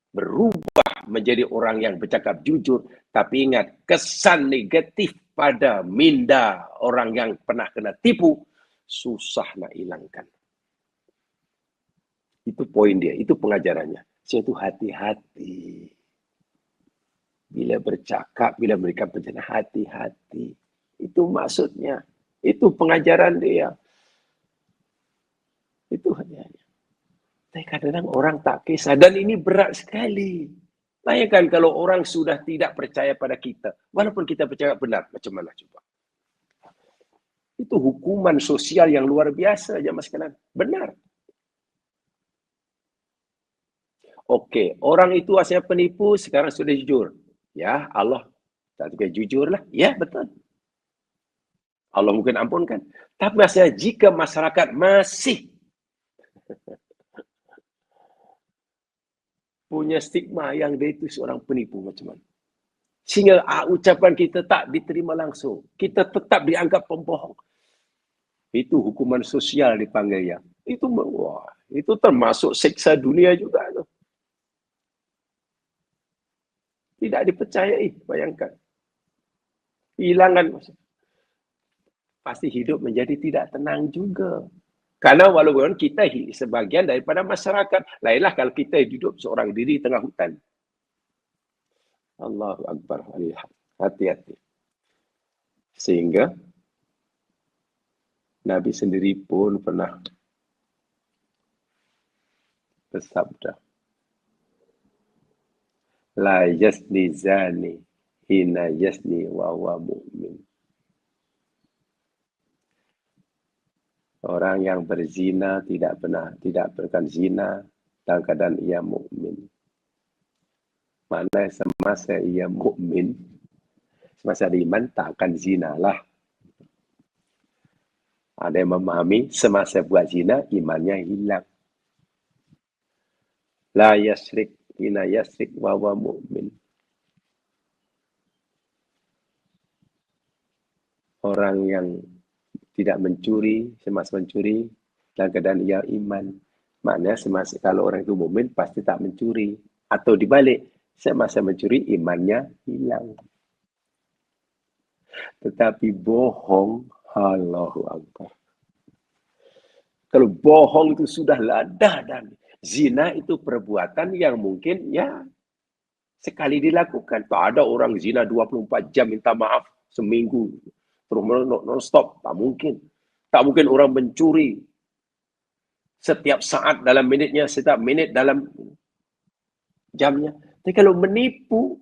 berubah menjadi orang yang bercakap jujur, tapi ingat, kesan negatif pada minda orang yang pernah kena tipu, susah nak hilangkan. Itu poin dia, itu pengajarannya. Saya itu hati-hati. Bila bercakap, bila memberikan pencerahan, hati-hati. Itu maksudnya. Itu pengajaran dia. Itu hanya. Tapi kadang-kadang orang tak kisah. Dan ini berat sekali. Bayangkan kalau orang sudah tidak percaya pada kita. Walaupun kita percaya benar. Macam mana coba? Itu hukuman sosial yang luar biasa. Jamaah sekalian. Benar. Okey, orang itu asalnya penipu, sekarang sudah jujur. Ya, Allah tak juga jujurlah. Ya, betul. Allah mungkin ampunkan. Tapi masalah jika masyarakat masih punya stigma yang dia itu seorang penipu macam mana. Sehingga ucapan kita tak diterima langsung. Kita tetap dianggap pembohong. Itu hukuman sosial dipanggilnya. Itu termasuk siksa dunia juga tu. Tidak dipercayai, bayangkan. Hilangan pasti hidup menjadi tidak tenang juga. Karena walaupun kita sebagian daripada masyarakat, lainlah kalau kita hidup seorang diri tengah hutan. Allahu Akbar. Hati-hati. Sehingga Nabi sendiri pun pernah bersabda, la yazni zani hina yazni wa huwa mu'min. Orang yang berzina tidak berkan zina dalam keadaan ia mukmin. Mana semasa ia mukmin, semasa ada iman tak akan zina lah. Ada yang memahami semasa buat zina imannya hilang. La yasrik hina yasrik wa huwa mu'min. orang yang tidak mencuri, semasa mencuri, dalam keadaan ia iman. Maknanya semasa kalau orang itu mukmin pasti tak mencuri. Atau dibalik, semasa mencuri imannya hilang. Tetapi bohong, Allahu Akbar. Kalau bohong itu sudah lada dan zina itu perbuatan yang mungkin ya sekali dilakukan. Tak ada orang zina 24 jam minta maaf seminggu. Terus non-stop. Tak mungkin. Tak mungkin orang mencuri setiap saat dalam minitnya, setiap menit dalam jamnya. Tapi kalau menipu,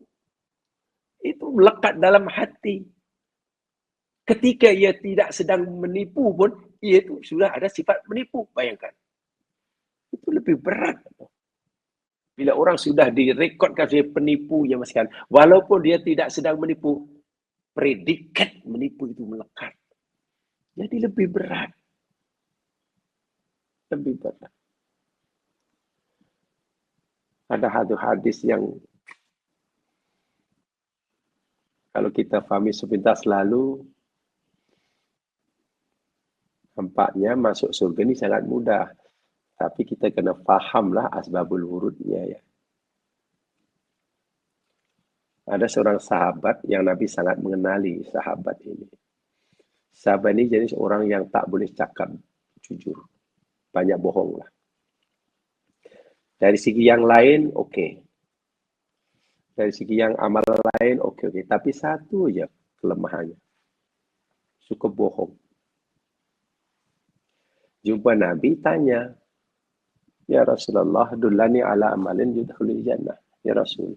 itu melekat dalam hati. Ketika ia tidak sedang menipu pun, ia itu sudah ada sifat menipu. Bayangkan. Itu lebih berat. Bila orang sudah direkodkan sebagai penipu, ya Mas kan, walaupun dia tidak sedang menipu, predikat menipu itu melekat. Jadi lebih berat. Lebih berat. Ada satu hadis yang kalau kita fahami sepintas lalu, nampaknya masuk surga ini sangat mudah. Tapi kita kena fahamlah asbabul wurudnya ya. Ada seorang sahabat yang Nabi sangat mengenali sahabat ini. Sahabat ini jadi seorang yang tak boleh cakap jujur. Banyak bohong lah. Dari segi yang lain, oke. Dari segi yang amal lain, oke. Tapi satu aja kelemahannya. Suka bohong. Jumpa Nabi, tanya, ya Rasulullah, dullani ala amalin yudkhulul jannah. Ya Rasul,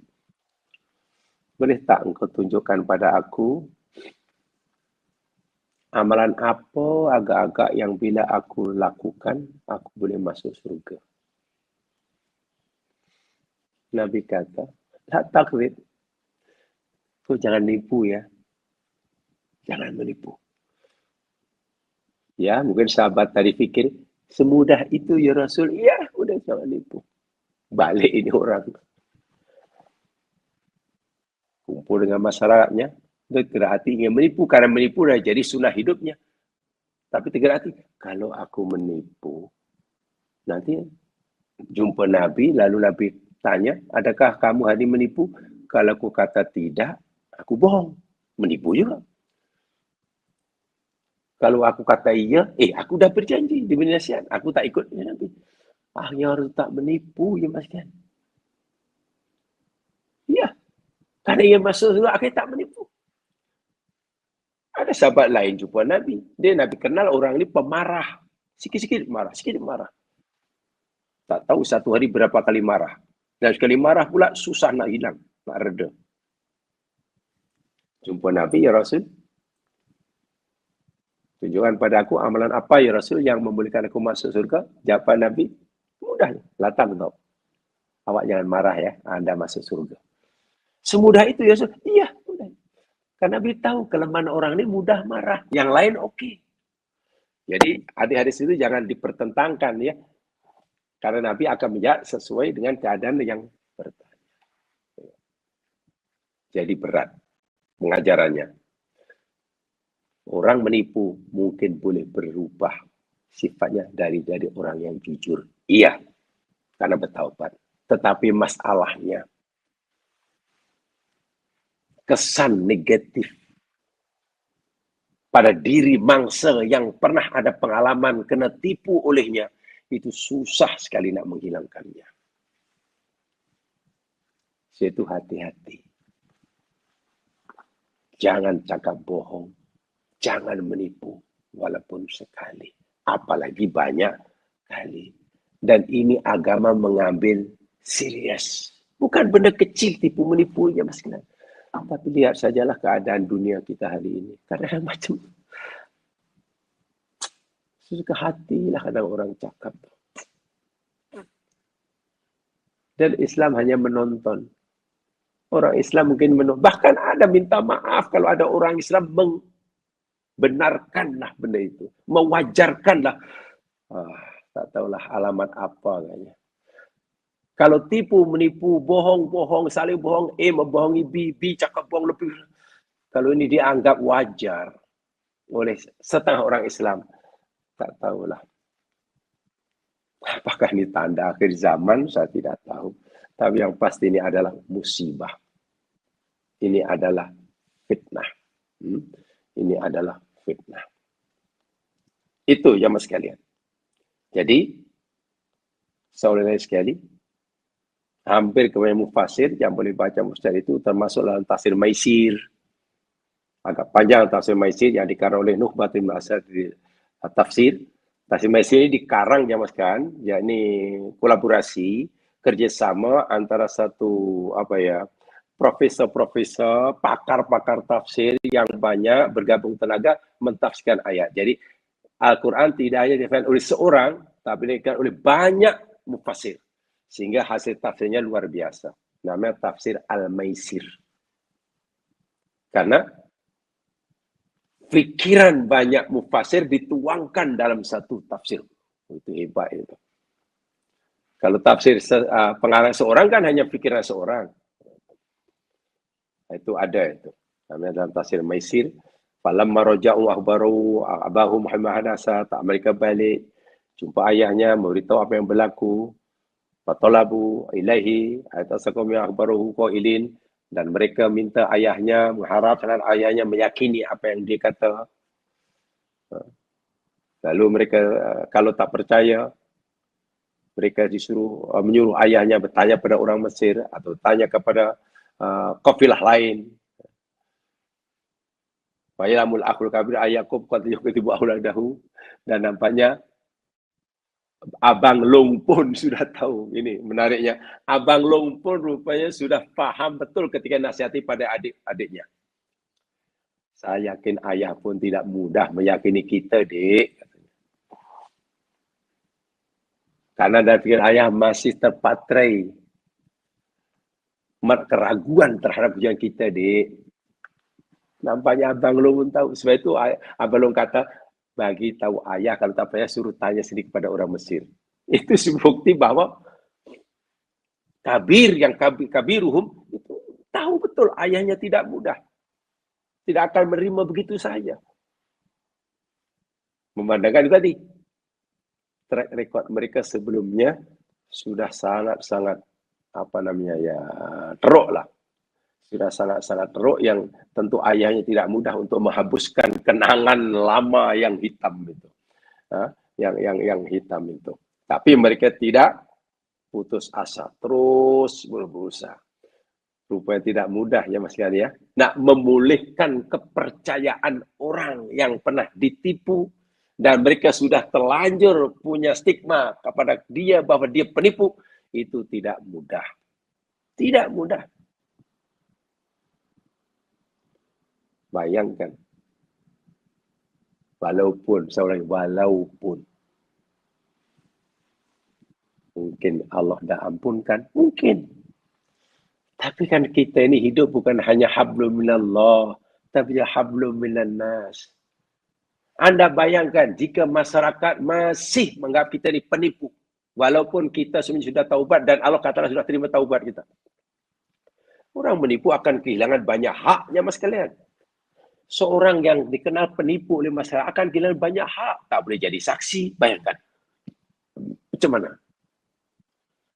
boleh tak engkau tunjukkan pada aku amalan apa agak-agak yang bila aku lakukan, aku boleh masuk surga? Nabi kata, tak taklid. Kau jangan nipu ya. Jangan menipu. Ya, mungkin sahabat tadi fikir, semudah itu ya Rasul. Iya, udah jangan nipu. Balik ini orang. Kumpul dengan masyarakatnya. Dia tegak hati ingin menipu. Karena menipu dah jadi sunnah hidupnya. Tapi tegak hati, kalau aku menipu, nanti jumpa Nabi, lalu Nabi tanya, adakah kamu hari menipu? Kalau aku kata tidak, aku bohong. Menipu juga. Kalau aku kata iya, aku dah berjanji diberi nasihat. Aku tak ikut Nabi. Ya harus tak menipu, ya Mas kan? Ya, karena ia masuk surga, akhirnya tak menipu. Ada sahabat lain jumpa Nabi. Nabi kenal orang ini pemarah. Sikit-sikit marah, sikit marah. Tak tahu satu hari berapa kali marah. Dan sekali marah pula susah nak hilang, nak reda. Jumpa Nabi, ya Rasul. Tunjukkan pada aku amalan apa ya Rasul yang membolehkan aku masuk surga? Jawapan Nabi, mudah. Latang tau. Awak jangan marah ya, Anda masuk surga. Semudah itu ya Rasul? Iya, mudah. Karena Nabi tahu kelemahan orang ini mudah marah. Yang lain oke. Jadi hadis-hadis itu jangan dipertentangkan ya. Karena Nabi akan menjawab sesuai dengan keadaan yang bertanya. Jadi berat pengajarannya. Orang menipu mungkin boleh berubah sifatnya dari orang yang jujur. Iya, karena bertaubat. Tetapi masalahnya, kesan negatif pada diri mangsa yang pernah ada pengalaman kena tipu olehnya, itu susah sekali nak menghilangkannya. Itu hati-hati. Jangan cakap bohong. Jangan menipu, walaupun sekali. Apalagi banyak kali. Dan ini agama mengambil serius. Bukan benda kecil tipu menipunya, Mas Kenan. Tapi lihat sajalah keadaan dunia kita hari ini. Kadang macam suka hatilah kadang orang cakap. Dan Islam hanya menonton. Orang Islam mungkin menonton. Bahkan ada minta maaf kalau ada orang Islam benarkanlah benda itu. Mewajarkanlah. Tak tahulah alamat apa kayaknya. Kalau tipu, menipu, bohong, saling bohong, membohongi B cakap bohong lebih. Kalau ini dianggap wajar. oleh setengah orang Islam. Tak tahulah. Apakah ini tanda akhir zaman? Saya tidak tahu. Tapi yang pasti ini adalah musibah. Ini adalah fitnah. Ini adalah fitnah. Itu jamaah sekalian. Jadi, saudara sekali, hampir kebanyakan mufasir yang boleh baca mufasir itu termasuk dalam tafsir Maisir. Agak panjang tafsir Maisir yang dikarang oleh Nukhbatul Asar di tafsir. Tafsir Maisir ini dikarang jamaah sekalian, yakni kolaborasi kerjasama antara satu profesor-profesor, pakar-pakar tafsir yang banyak bergabung tenaga mentafsirkan ayat. Jadi Al-Quran tidak hanya difahami oleh seorang, tapi difahami oleh banyak mufasir. Sehingga hasil tafsirnya luar biasa. Namanya tafsir Al-Maisir. Karena pikiran banyak mufasir dituangkan dalam satu tafsir. Itu hebat itu. Kalau tafsir pengarang seorang kan hanya pikiran seorang. Itu ada itu. Namanya dalam tafsir Maisir. Falamma raja'u akhbaru abahum Muhammad Hanasa, tak mereka balik jumpa ayahnya memberitahu apa yang berlaku. Fatalabu ilaihi atasakum ya akhbaruhu qailin, dan mereka minta ayahnya, mengharap dan ayahnya meyakini apa yang dia kata. Lalu mereka kalau tak percaya, mereka disuruh menyuruh ayahnya bertanya pada orang Mesir atau tanya kepada kafilah lain. Wa yalamul akhul kabir ayakum qad yuqtibu auladahu, dan nampaknya Abang Long pun sudah tahu. Ini menariknya. Abang Long pun rupanya sudah paham betul ketika nasihati pada adik-adiknya. Saya yakin ayah pun tidak mudah meyakini kita, Dik. Karena dari pikiran ayah masih terpatrai keraguan terhadap ujian kita, Dik. Nampaknya Abang Long pun tahu. Sebab itu Abang Long kata, bagi tahu ayah, kalau tak percaya suruh tanya sendiri kepada orang Mesir. Itu bukti bahwa kabiruhum itu tahu betul ayahnya tidak mudah. Tidak akan menerima begitu saja. Memandangkan tadi, track record mereka sebelumnya sudah sangat-sangat teruk lah. Sudah sangat-sangat teruk yang tentu ayahnya tidak mudah untuk menghapuskan kenangan lama yang hitam itu. Yang hitam itu. Tapi mereka tidak putus asa, terus berusaha. Rupanya tidak mudah ya Mas Gani ya. Nak memulihkan kepercayaan orang yang pernah ditipu dan mereka sudah terlanjur punya stigma kepada dia bahwa dia penipu, itu tidak mudah. Tidak mudah. Bayangkan. Walaupun mungkin Allah dah ampunkan, mungkin. Tapi kan kita ini hidup bukan hanya hablum minallah, tapi hablum minan nas. Anda bayangkan jika masyarakat masih menganggap kita ini penipu, walaupun kita sudah taubat dan Allah katakan sudah terima taubat kita. Orang menipu akan kehilangan banyak haknya mas kalian. Seorang yang dikenal penipu oleh masyarakat akan kehilangan banyak hak. Tak boleh jadi saksi, bayangkan. Macam mana?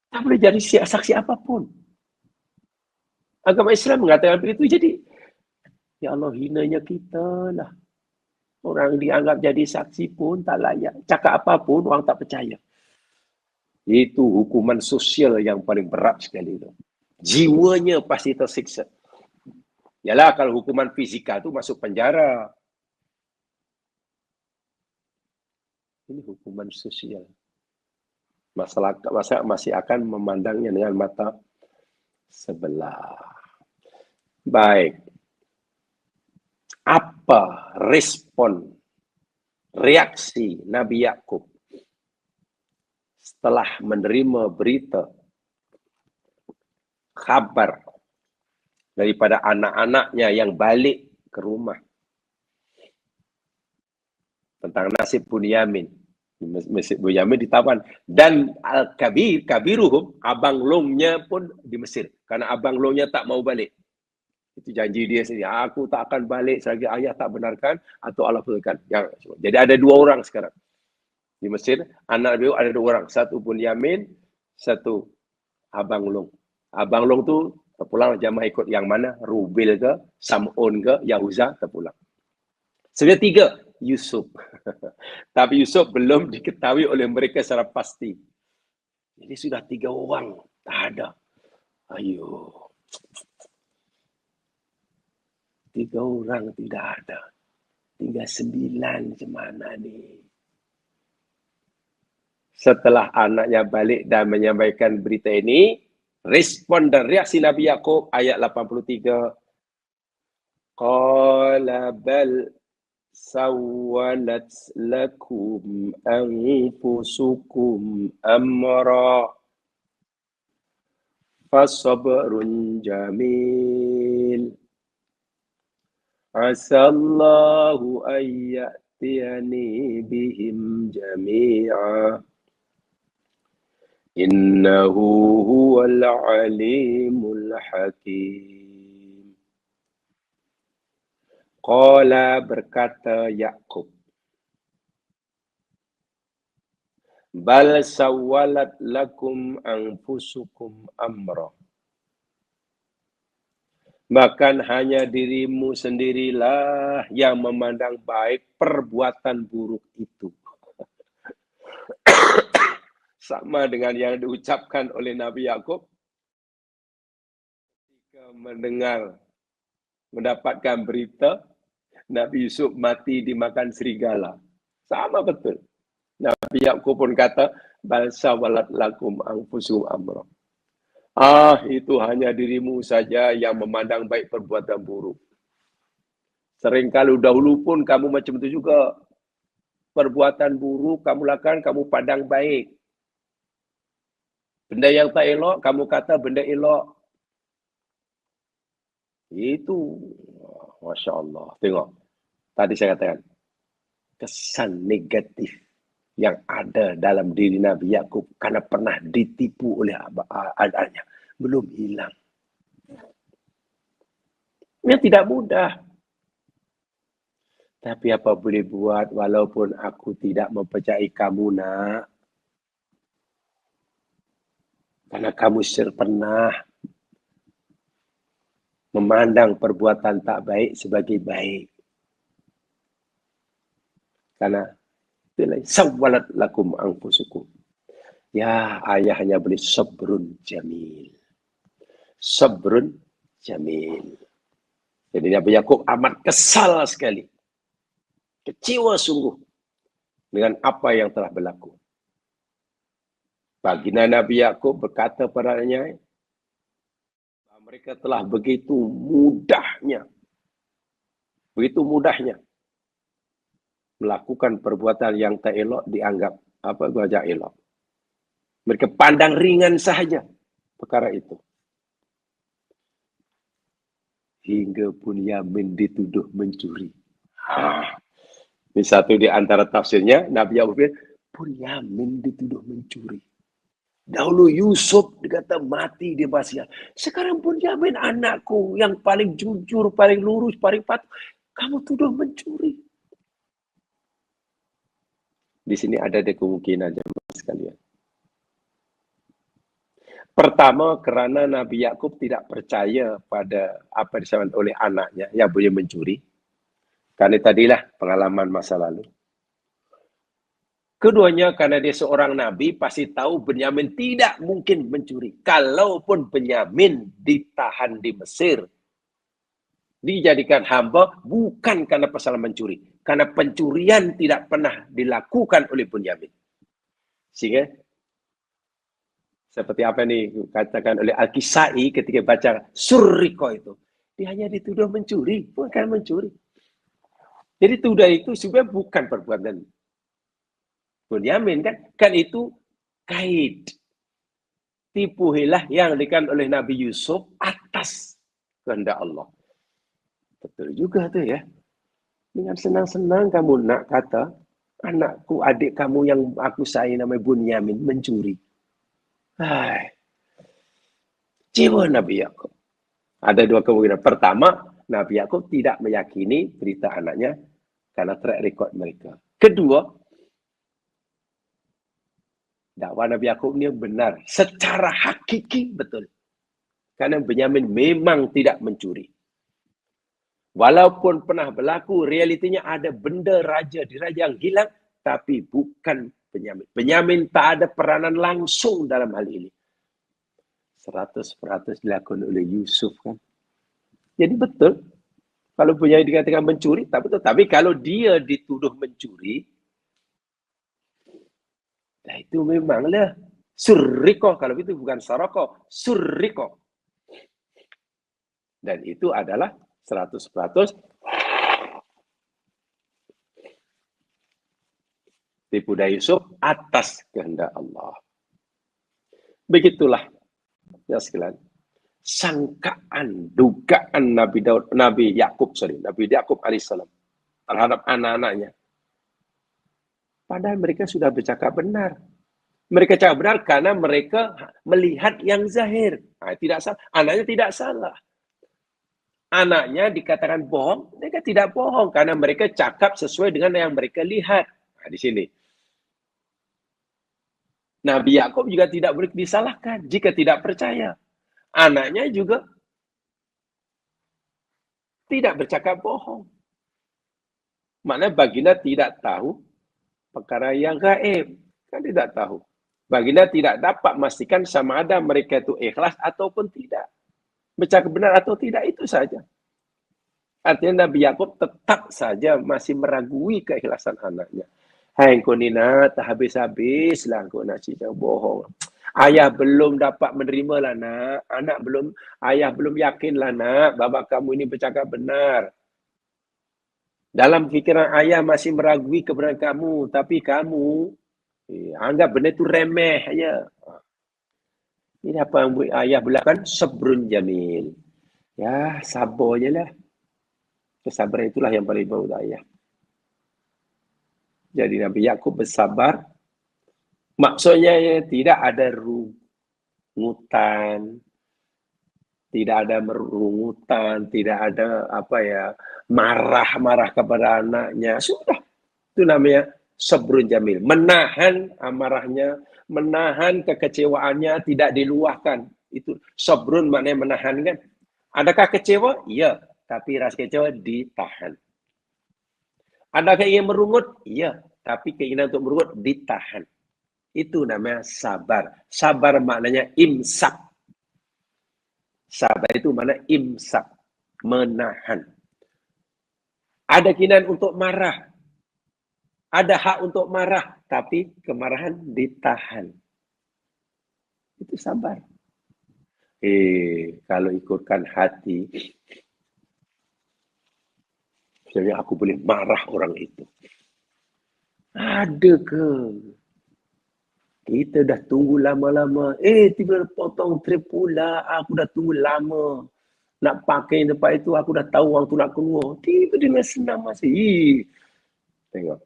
Tak boleh jadi saksi apapun. Agama Islam mengatakan begitu, jadi ya Allah, hinanya kita lah. Orang dianggap jadi saksi pun tak layak. Cakap apapun orang tak percaya. Itu hukuman sosial yang paling berat sekali itu. Jiwanya pasti tersiksa. Yalah, kalau hukuman fizikal itu masuk penjara. Ini hukuman sosial. Masyarakat masih akan memandangnya dengan mata sebelah. Baik. Apa reaksi Nabi Yakub setelah menerima berita, kabar daripada anak-anaknya yang balik ke rumah tentang nasib Bunyamin? Bunyamin ditawan, dan kabiruhum, abang longnya pun di Mesir, karena abang longnya tak mau balik. Itu janji dia sendiri. Aku tak akan balik selagi ayah tak benarkan atau Allah benarkan. Jadi ada 2 orang sekarang. Di Mesir, anak dia ada 2 orang. Satu Bunyamin, satu Abang Long. Abang Long tu terpulang jamaah ikut yang mana? Rubil ke, Sam'un ke, Yahuza terpulang. Sebenarnya 3, Yusuf. Tapi Yusuf belum diketahui oleh mereka secara pasti. Jadi sudah 3 orang. Tak ada. Ayo. 3 orang tidak ada. Tinggal 9 macam mana ni? Setelah anaknya balik dan menyampaikan berita ini, respon dan reaksi Nabi Yaqub ayat 83. Qala bal sawwalat lakum anfusukum amra fasabrun jamil. Asallahu ayyatiyani bihim jami'a. Innahu huwal alimul hakim. Qala berkata Yaqub. Bal sawwalat lakum anfusukum amra. Bahkan hanya dirimu sendirilah yang memandang baik perbuatan buruk itu. Sama dengan yang diucapkan oleh Nabi Yaqub ketika mendapatkan berita Nabi Yusuf mati dimakan serigala. Sama betul. Nabi Yaqub pun kata, bal sawalat lakum anfusukum amra. Itu hanya dirimu saja yang memandang baik perbuatan buruk. Seringkali dahulu pun kamu macam itu juga. Perbuatan buruk kamu lakukan, kamu pandang baik. Benda yang tak elok, kamu kata benda elok. Itu, Masya Allah. Tengok, tadi saya katakan, kesan negatif yang ada dalam diri Nabi Yaqub karena pernah ditipu oleh adanya belum hilang. Ini tidak mudah. Tapi apa boleh buat walaupun aku tidak mempercayai kamu, nak. Karena kamu pernah memandang perbuatan tak baik sebagai baik. Karena sawwalat lakum anfusukum. Ya, ayah hanya boleh sabrun jamil. Sabrun jamil. Jadi Nabi Yaqub amat kesal sekali. Kecewa sungguh dengan apa yang telah berlaku. Baginda Nabi Yaqub berkata padanya, mereka telah begitu mudahnya melakukan perbuatan yang tak elok dianggap saja elok. Mereka pandang ringan sahaja perkara itu. Hingga Bunyamin dituduh mencuri. Ini satu di antara tafsirnya, Nabi Yaqub Bunyamin dituduh mencuri. Dahulu Yusuf dikata mati di Basia. Sekarang Bunyamin anakku yang paling jujur, paling lurus, paling patuh. Kamu tuduh mencuri. Di sini ada kemungkinan jemaah sekalian. Pertama, karena Nabi Yaqub tidak percaya pada apa yang disampaikan oleh anaknya yang boleh mencuri. Karena tadilah pengalaman masa lalu. Keduanya, karena dia seorang nabi, pasti tahu Benyamin tidak mungkin mencuri. Kalaupun Benyamin ditahan di Mesir, dijadikan hamba, bukan karena pasal mencuri. Karena pencurian tidak pernah dilakukan oleh Benyamin. Sehingga, seperti apa nih katakan oleh Al-Kisai ketika baca Surriko itu. Dia hanya dituduh mencuri, bukan mencuri. Jadi tuduh itu sebenarnya bukan perbuatan Bunyamin kan itu kait. Tipu hilah yang dikatakan oleh Nabi Yusuf atas kehendak Allah. Betul juga tuh ya. Dengan senang-senang kamu nak kata, anakku, adik kamu yang aku sayang namanya Bunyamin mencuri. Jiwa Nabi Yaqub. Ada dua kemungkinan. Pertama, Nabi Yakub tidak meyakini berita anaknya karena track record mereka. Kedua, dakwah Nabi Yakub ini benar. Secara hakiki betul. Karena Benyamin memang tidak mencuri. Walaupun pernah berlaku, realitinya ada benda raja diraja yang hilang, tapi bukan Benyamin. Benyamin tak ada peranan langsung dalam hal ini. 100% dilakukan oleh Yusuf kan. Jadi betul. Kalau Benyamin dikatakan mencuri, tak betul. Tapi kalau dia dituduh mencuri, nah itu memanglah surriko. Kalau itu bukan saroko, surriko. Dan itu adalah 100% tipu daya Yusuf atas kehendak Allah. Begitulah ya sekalian. Sangkaan, dugaan Nabi Yakub alaihissalam terhadap anak-anaknya. Padahal mereka sudah bercakap benar. Mereka cakap benar karena mereka melihat yang zahir. Nah, tidak salah. Anaknya tidak salah. Anaknya dikatakan bohong, mereka tidak bohong karena mereka cakap sesuai dengan yang mereka lihat. Nah, di sini. Nabi Yakub juga tidak boleh disalahkan jika tidak percaya. Anaknya juga tidak bercakap bohong. Maknanya baginda tidak tahu perkara yang gaib. Kan tidak tahu. Baginda tidak dapat memastikan sama ada mereka itu ikhlas ataupun tidak. Bercakap benar atau tidak, itu saja. Artinya Nabi Yakub tetap saja masih meragui keikhlasan anaknya. Hai kau Nina, tak habis-habis lah kau nak cerita bohong. Ayah belum dapat menerima lah nak. Ayah belum yakin lah nak bahawa kamu ini bercakap benar. Dalam fikiran ayah masih meragui kebenaran kamu. Tapi kamu anggap benda itu remeh aja. Ini apa yang buat ayah belakang? Sabrun jamil. Ya, sabar je lah. Kesabaran itulah yang paling baik untuk ayah. Jadi Nabi Yakub bersabar. Maksudnya ya, tidak ada rungutan, tidak ada merungutan, tidak ada marah-marah kepada anaknya. Sudah. Itu namanya sabrun jamil. Menahan amarahnya, menahan kekecewaannya, tidak diluahkan. Itu sabrun maknanya menahan kan. Adakah kecewa? Ya. Tapi rasa kecewa ditahan. Adakah ingin merungut? Ya. Tapi keinginan untuk merungut ditahan. Itu namanya sabar. Sabar maknanya imsak. Sabar itu makna imsak. Menahan. Ada keinginan untuk marah. Ada hak untuk marah. Tapi kemarahan ditahan. Itu sabar. Kalau ikutkan hati, misalnya aku boleh marah orang itu. Ada ke? Kita dah tunggu lama-lama. Tiba potong trip pula. Aku dah tunggu lama. Nak pakai tempat itu, aku dah tahu orang tu nak keluar. Tiba dengan senang masih. Tengok.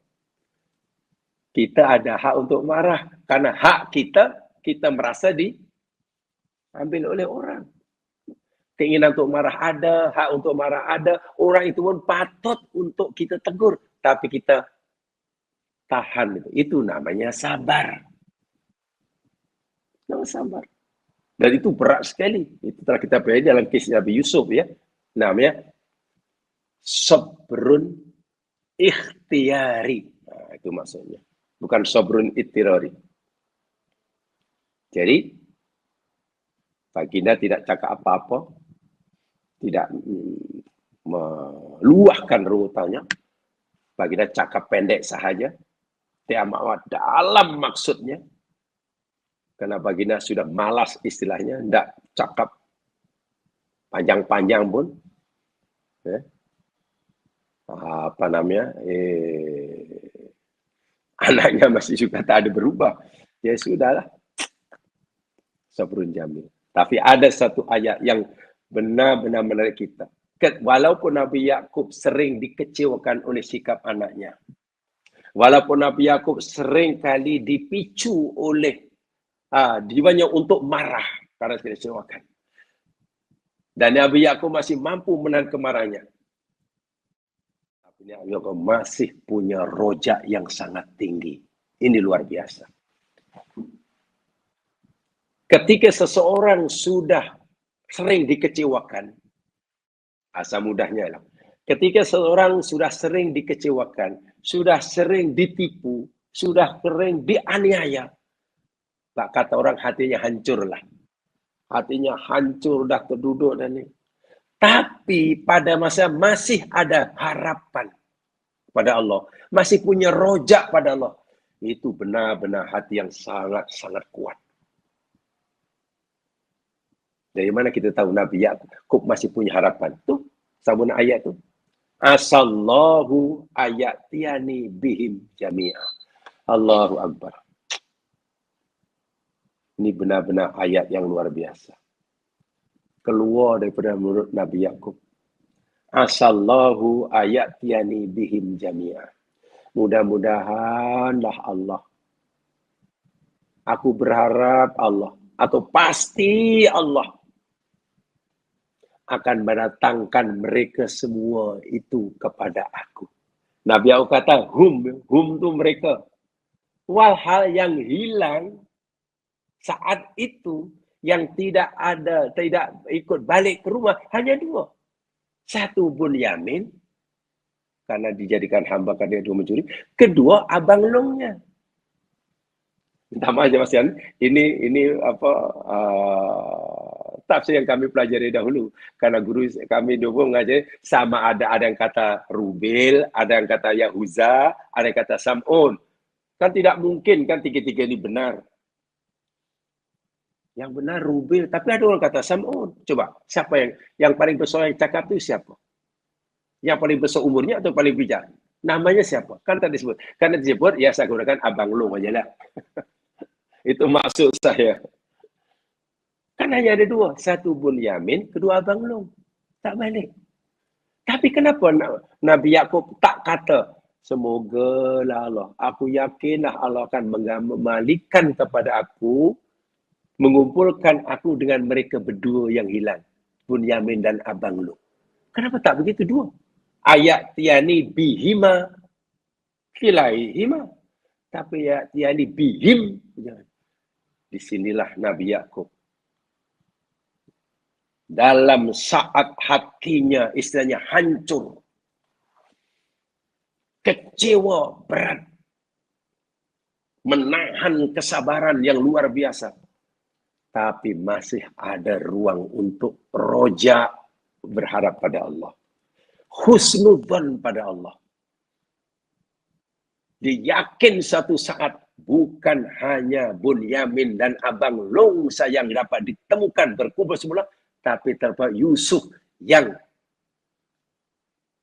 Kita ada hak untuk marah. Karena hak kita merasa diambil oleh orang. Keinginan untuk marah ada, hak untuk marah ada. Orang itu pun patut untuk kita tegur. Tapi kita tahan. Itu namanya sabar. Nama sabar. Dan itu berat sekali. Itu telah kita pelajari dalam kes Nabi Yusuf ya. Namanya sabrun ikhtiyari. Nah, itu maksudnya. Bukan sabrun ittirari. Jadi baginda tidak cakap apa-apa. Tidak meluahkan rungutannya. Baginda cakap pendek sahaja. Tiamat dalam maksudnya. Karena baginda sudah malas istilahnya, tidak cakap panjang-panjang pun. Ya. Anaknya masih juga tak ada berubah. Ya sudahlah. Sabrun jamil. Tapi ada satu ayat yang benar-benar menarik kita. Walaupun Nabi Yakub sering dikecewakan oleh sikap anaknya. Walaupun Nabi Yakub sering kali dipicu oleh jiwanya untuk marah karena dikecewakan. Dan Nabi Yakub masih mampu menahan kemarahannya. Tapi Nabi Yakub masih punya rojak yang sangat tinggi. Ini luar biasa. Ketika seseorang sudah sering dikecewakan, asal mudahnya lah. Ketika seseorang sudah sering dikecewakan, sudah sering ditipu, sudah sering dianiaya, tak kata orang hatinya hancur lah. Hatinya hancur, dah terduduk dan ini. Tapi pada masa masih ada harapan pada Allah, masih punya rojak pada Allah. Itu benar-benar hati yang sangat-sangat kuat. Dari mana kita tahu Nabi Yakub masih punya harapan? Tuh, sabun ayat tuh. Asallahu ayatiani bihim jami'a. Allahu Akbar. Ini benar-benar ayat yang luar biasa. Keluar daripada mulut Nabi Yakub. Asallahu ayatiani bihim jami'a. Mudah-mudahanlah Allah. Aku berharap Allah. Atau pasti Allah akan mendatangkan mereka semua itu kepada aku. Nabi Yakub kata, hum tu mereka. Walhal yang hilang saat itu yang tidak ikut balik ke rumah hanya dua. Satu Bunyamin karena dijadikan hamba karena dia mencuri. Kedua abang longnya. Minta maaf ya Mas Yan. Ini apa tafsir yang kami pelajari dahulu karena guru kami dulu mengajar sama ada yang kata Rubil, ada yang kata Yahuza, ada yang kata Sam'un. Kan tidak mungkin kan tiga-tiga ini benar. Yang benar Rubil, tapi ada orang kata Sam'un. Coba, siapa yang paling besar yang cakap itu siapa? Yang paling besar umurnya atau paling bijak? Namanya siapa? Kan tadi disebut. Karena disebut, ya saya gunakan Abang Long aja lah. Itu maksud saya. Kan hanya ada dua. Satu Bunyamin, kedua Abang Long. Tak balik. Tapi kenapa Nabi Yakub tak kata, semoga lah Allah, aku yakinlah Allah akan mengembalikan kepada aku, mengumpulkan aku dengan mereka berdua yang hilang. Bunyamin dan Abang Long. Kenapa tak begitu dua? Ayat tiani bihima kilaihima. Tapi ayat tiani bihim. Disinilah Nabi Yakub. Dalam saat hatinya istilahnya hancur. Kecewa berat. Menahan kesabaran yang luar biasa. Tapi masih ada ruang untuk roja berharap pada Allah. Husnudzan pada Allah. Dia yakin satu saat bukan hanya Bunyamin dan Abang Long yang dapat ditemukan berkubur semula, tapi terdapat Yusuf yang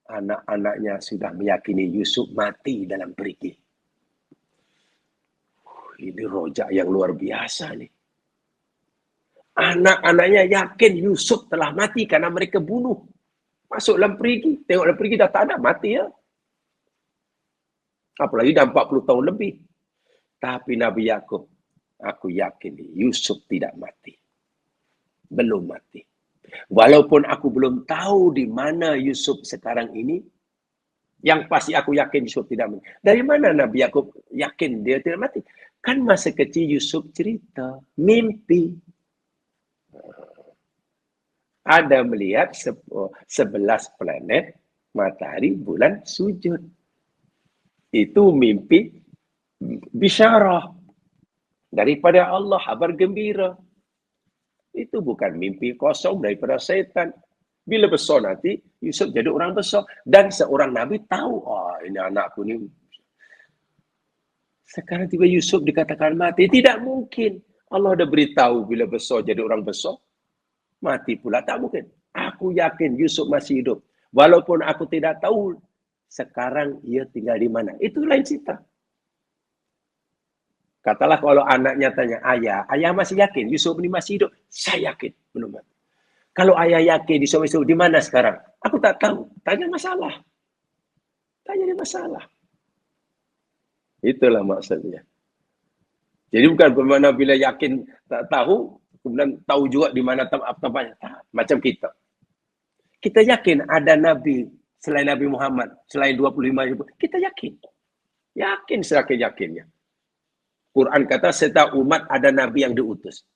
anak-anaknya sudah meyakini Yusuf mati dalam perigi. Ini rojak yang luar biasa nih. Anak-anaknya yakin Yusuf telah mati karena mereka bunuh. Masuk dalam perigi. Tengok dalam perigi dah tak ada, mati ya. Apalagi dah 40 tahun lebih. Tapi Nabi Yakub, aku yakin Yusuf tidak mati. Belum mati. Walaupun aku belum tahu di mana Yusuf sekarang ini, yang pasti aku yakin Yusuf tidak mati. Dari mana Nabi Yakub yakin dia tidak mati? Kan masa kecil Yusuf cerita, mimpi. Ada melihat 11 planet, matahari, bulan, sujud. Itu mimpi bisyarah daripada Allah, kabar gembira. Itu bukan mimpi kosong daripada setan. Bila besar nanti, Yusuf jadi orang besar. Dan seorang Nabi tahu, ini anakku ni. Sekarang tiba Yusuf dikatakan mati. Tidak mungkin. Allah dah beritahu bila besar jadi orang besar. Mati pula. Tak mungkin. Aku yakin Yusuf masih hidup. Walaupun aku tidak tahu sekarang ia tinggal di mana. Itu lain cerita. Katalah kalau anaknya tanya, ayah masih yakin Yusuf ini masih hidup? Saya yakin, belum mati. Kalau ayah yakin Yusuf di mana sekarang? Aku tak tahu. Tanya masalah. Tanya dia masalah. Itulah maksudnya. Jadi bukan bermakna bila yakin tak tahu, kemudian tahu juga di mana tempatnya. Macam kita. Kita yakin ada Nabi selain Nabi Muhammad, selain 25 ribu. Kita yakin. Yakin seyakin-yakinnya. Quran kata setiap umat ada Nabi yang diutus.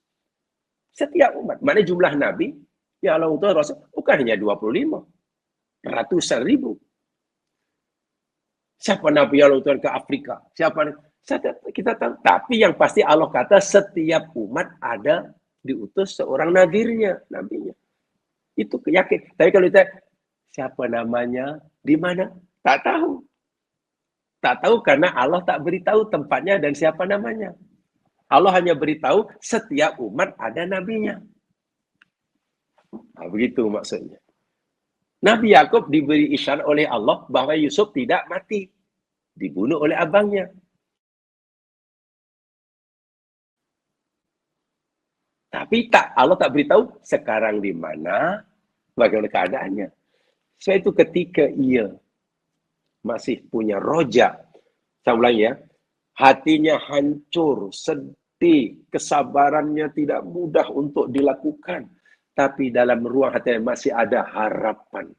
Setiap umat. Mana jumlah Nabi yang Allah utus Rasul bukan hanya 25. Ratusan ribu. Siapa Nabi yang Allah utus ke Afrika? Kita tahu. Tapi yang pasti Allah kata setiap umat ada diutus seorang nabinya, nabinya. Itu yakin. Tapi kalau kita siapa namanya, di mana? Tak tahu. Tak tahu karena Allah tak beritahu tempatnya dan siapa namanya. Allah hanya beritahu setiap umat ada nabinya. Nah, begitu maksudnya. Nabi Yakub diberi isyarat oleh Allah bahwa Yusuf tidak mati. Dibunuh oleh abangnya. Tapi Allah tak beritahu sekarang di mana, bagaimana keadaannya. Sebab itu ketika ia masih punya roja, saya ulangi ya, hatinya hancur, sedih, kesabarannya tidak mudah untuk dilakukan. Tapi dalam ruang hatinya masih ada harapan.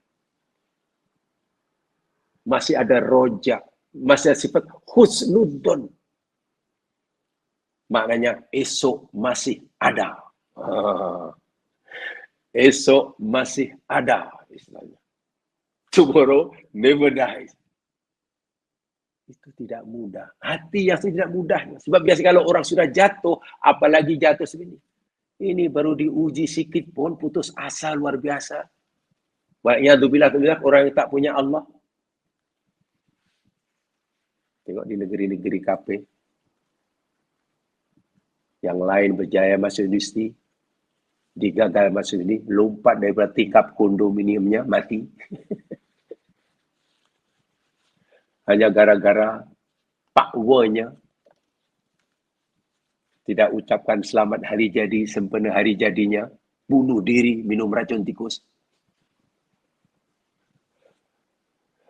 Masih ada roja, masih ada sifat husnudon. Maknanya esok masih ada. Esok masih ada, istilahnya. Tomorrow never dies. Itu tidak mudah. Hati yang tidak mudahnya. Sebab biasa kalau orang sudah jatuh, apalagi jatuh segini. Ini baru diuji sikit pun putus asa luar biasa. Wa'iyadzubillah orang yang tak punya Allah. Tengok di negeri-negeri kafe. Yang lain berjaya masuk industri. Digagal masuk ini, lompat daripada tingkap kondominiumnya, mati. Hanya gara-gara pakwanya tidak ucapkan selamat hari jadi, sempena hari jadinya, bunuh diri, minum racun tikus.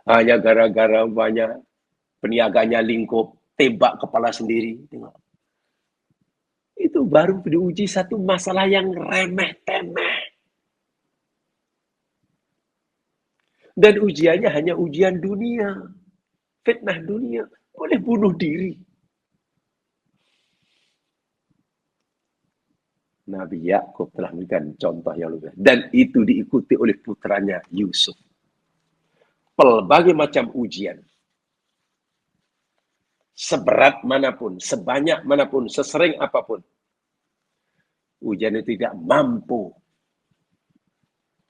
Hanya gara-gara banyak peniaganya lingkup, tembak kepala sendiri. Tengok. Itu baru diuji satu masalah yang remeh-temeh. Dan ujiannya hanya ujian dunia. Fitnah dunia. Boleh bunuh diri. Nabi Yakub telah memberikan contoh yang luar biasa. Dan itu diikuti oleh putranya Yusuf. Pelbagai macam ujian. Seberat manapun, sebanyak manapun, sesering apapun. Ujian itu tidak mampu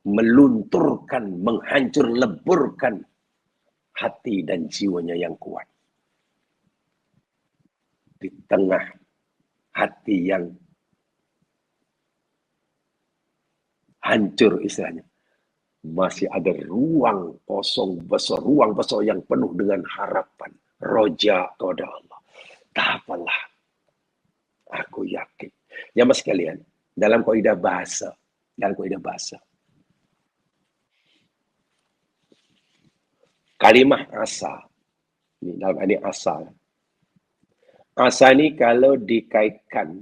melunturkan, menghancur leburkan hati dan jiwanya yang kuat. Di tengah hati yang hancur istilahnya. Masih ada ruang kosong besar, ruang besar yang penuh dengan harapan. Roja kepada Allah. Tak apalah. Aku yakin. Ya mas sekalian, dalam kaidah bahasa, kalimah asa, ini dalam ini asa. Asa ini kalau dikaitkan,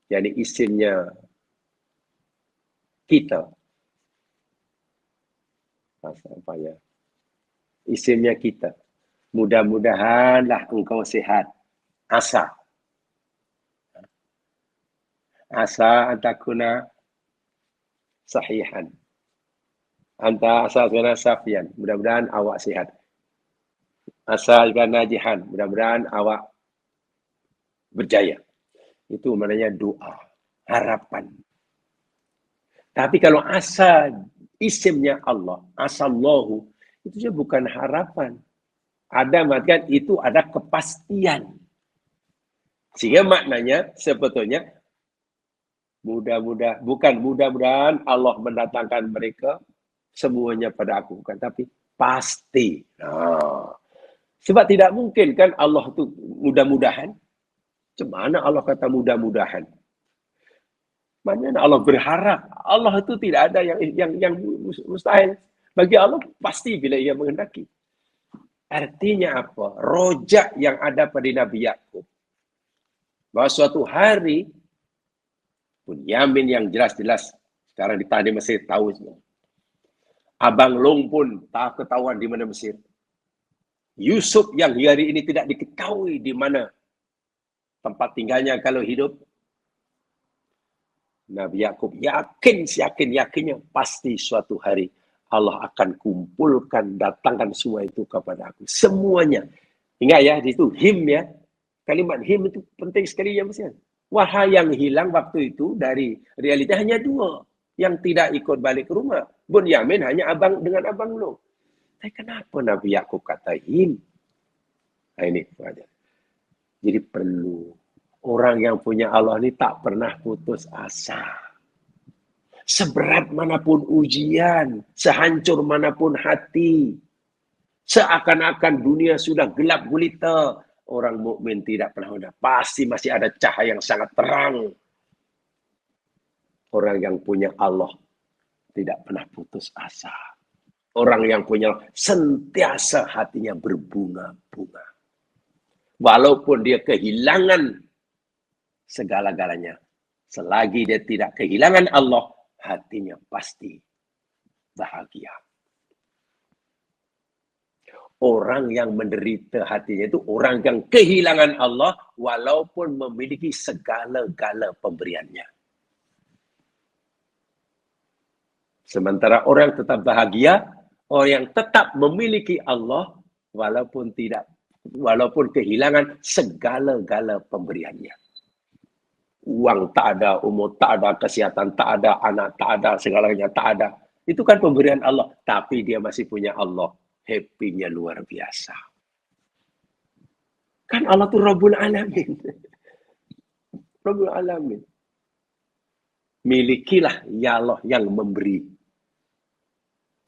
jadi isimnya kita. Asa apa ya? Isimnya kita. Mudah-mudahanlah engkau sehat. Asa. Asa antakuna sahihan. Anta asa antakuna safian. Mudah-mudahan awak sehat. Asa juga najihan. Mudah-mudahan awak berjaya. Itu maknanya doa, harapan. Tapi kalau asa isimnya Allah, asallahu, itu juga bukan harapan. Ada maknanya itu ada kepastian. Sehingga maknanya sebetulnya mudah-mudahan Allah mendatangkan mereka semuanya pada aku, bukan, tapi pasti. Nah, sebab tidak mungkin kan Allah itu mudah-mudahan. Cemana Allah kata mudah-mudahan? Mana Allah berharap? Allah itu tidak ada yang mustahil. Bagi Allah pasti bila ia menghendaki. Artinya apa? Rojak yang ada pada Nabi Yakub. Bahwa suatu hari Bunyamin yang jelas-jelas sekarang di tanah Mesir tahu semua. Abang Long pun tak ketahuan di mana Mesir. Yusuf yang hari ini tidak diketahui di mana tempat tinggalnya kalau hidup. Nabi Yakub yakinnya pasti suatu hari Allah akan kumpulkan, datangkan semua itu kepada aku. Semuanya. Ingat ya, itu him ya. Kalimat him itu penting sekali ya Mas. Wahai yang hilang waktu itu dari realita hanya dua. Yang tidak ikut balik ke rumah. Bunyamin hanya abang dengan abang lo. Tapi kenapa Nabi Yakub kata him? Nah ini aja. Jadi perlu. Orang yang punya Allah ini tak pernah putus asa. Seberat manapun ujian, sehancur manapun hati, seakan-akan dunia sudah gelap gulita, orang mukmin tidak pernah mudah. Pasti masih ada cahaya yang sangat terang. Orang yang punya Allah tidak pernah putus asa. Orang yang punya sentiasa hatinya berbunga-bunga. Walaupun dia kehilangan segala-galanya, selagi dia tidak kehilangan Allah, hatinya pasti bahagia. Orang yang menderita hatinya itu orang yang kehilangan Allah walaupun memiliki segala-gala pemberiannya. Sementara orang tetap bahagia, orang yang tetap memiliki Allah walaupun kehilangan segala-gala pemberiannya. Uang tak ada, umur tak ada, kesehatan tak ada, anak tak ada, segalanya tak ada. Itu kan pemberian Allah. Tapi dia masih punya Allah. Happy-nya luar biasa. Kan Allah itu Rabbul Alamin. Rabbul Alamin. Milikilah ya Allah yang memberi.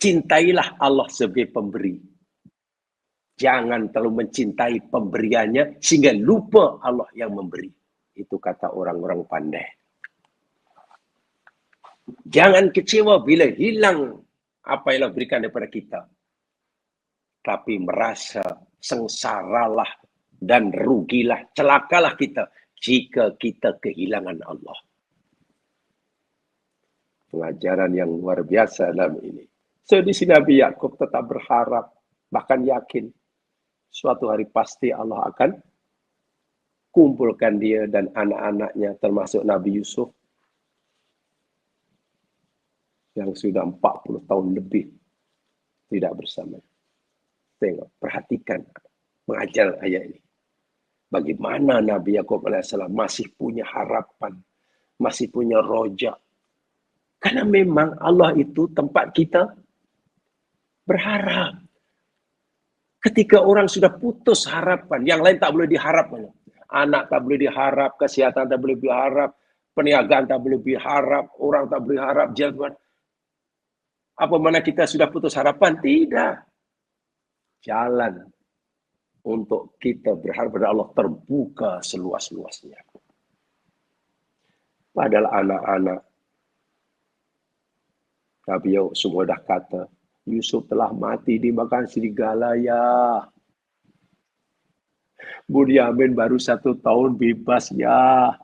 Cintailah Allah sebagai pemberi. Jangan terlalu mencintai pemberiannya sehingga lupa Allah yang memberi. Itu kata orang-orang pandai. Jangan kecewa bila hilang apa yang Allah berikan daripada kita. Tapi merasa sengsaralah dan rugilah, celakalah kita jika kita kehilangan Allah. Pengajaran yang luar biasa dalam ini. So di sini Nabi Yakub tetap berharap, bahkan yakin suatu hari pasti Allah akan kumpulkan dia dan anak-anaknya termasuk Nabi Yusuf yang sudah 40 tahun lebih tidak bersama. Tengok, perhatikan mengajar ayat ini. Bagaimana Nabi Yakub alaihissalam masih punya harapan, masih punya roja. Karena memang Allah itu tempat kita berharap. Ketika orang sudah putus harapan, yang lain tak boleh diharapkan. Anak tak boleh diharap, kesehatan tak boleh diharap, perniagaan tak boleh diharap, orang tak boleh harap, jalan. Apa mana kita sudah putus harapan? Tidak. Jalan untuk kita berharap pada Allah terbuka seluas-luasnya. Padahal anak-anak Nabi semua dah kata, Yusuf telah mati dimakan serigala ya. Bunyamin baru 1 tahun bebas ya.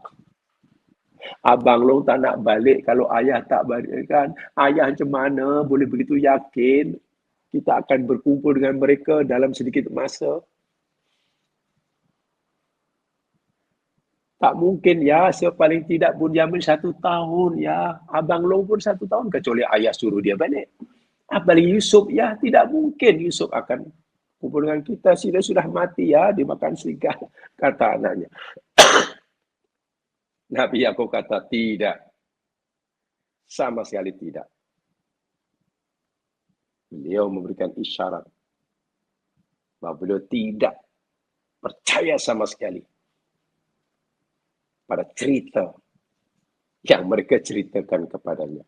Abang Long tak nak balik kalau ayah tak balik kan. Ayah macam mana boleh begitu yakin kita akan berkumpul dengan mereka dalam sedikit masa. Tak mungkin ya, paling tidak Bunyamin 1 tahun ya. Abang Long pun 1 tahun kecuali ayah suruh dia balik. Apalagi Yusuf ya, tidak mungkin Yusuf akan kumpul dengan kita. Dia sudah mati ya, dimakan serigala, kata anaknya. Nabi Yakub kata tidak. Sama sekali tidak. Beliau memberikan isyarat bahwa beliau tidak percaya sama sekali pada cerita yang mereka ceritakan kepadanya.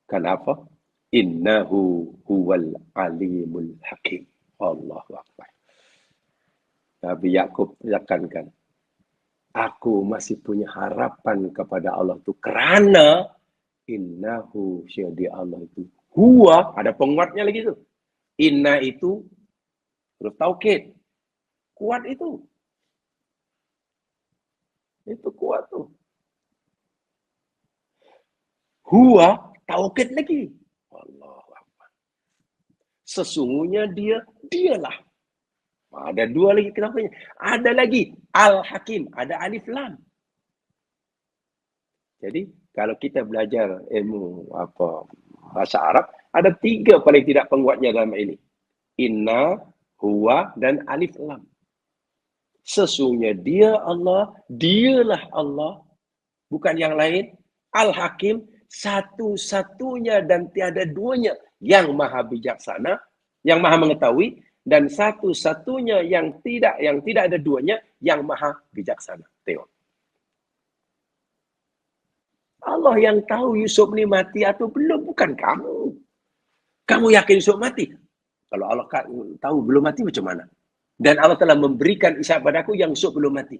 Kenapa? Innahu huwal alimul hakim. Allahu Akbar. Nabi Yakub tekankan, aku masih punya harapan kepada Allah itu kerana innahu syadi Allah itu huwa, ada penguatnya lagi tu. Inna itu huruf taukid. Kuat itu. Itu kuat tu. Huwa Taukid lagi. Allah. Sesungguhnya dialah. Ada dua lagi kenapanya. Ada lagi Al-Hakim, ada alif lam. Jadi kalau kita belajar ilmu bahasa Arab, ada 3 paling tidak penguatnya dalam ini. Inna, huwa, dan alif lam. Sesungguhnya dia Allah, dialah Allah, bukan yang lain. Al-Hakim, satu-satunya dan tiada duanya yang maha bijaksana, yang maha mengetahui, dan satu-satunya yang tidak ada duanya yang maha bijaksana. Tengok. Allah yang tahu Yusuf ni mati atau belum, bukan kamu. Kamu yakin Yusuf mati? Kalau Allah tahu belum mati macam mana? Dan Allah telah memberikan isyarat padaku yang Yusuf belum mati.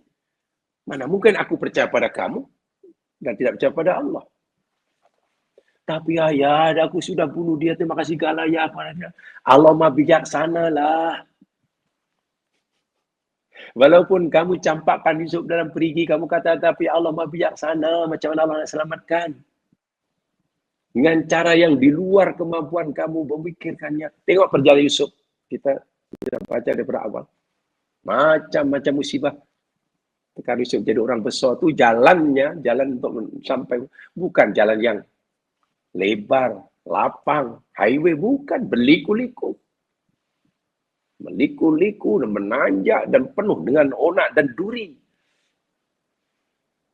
Mana mungkin aku percaya pada kamu dan tidak percaya pada Allah. Tapi ayah, aku sudah bunuh dia. Terima kasih segala ya padanya. Allah maha bijaksana lah. Walaupun kamu campakkan Yusuf dalam perigi, kamu kata, tapi Allah maha bijaksana. Macam mana Allah nak selamatkan? Dengan cara yang di luar kemampuan kamu memikirkannya. Tengok perjalanan Yusuf. Kita baca daripada awal. Macam-macam musibah. Kalau Yusuf jadi orang besar tu jalan untuk sampai, bukan jalan yang lebar, lapang, highway, bukan, berliku-liku. Meliku-liku dan menanjak dan penuh dengan onak dan duri.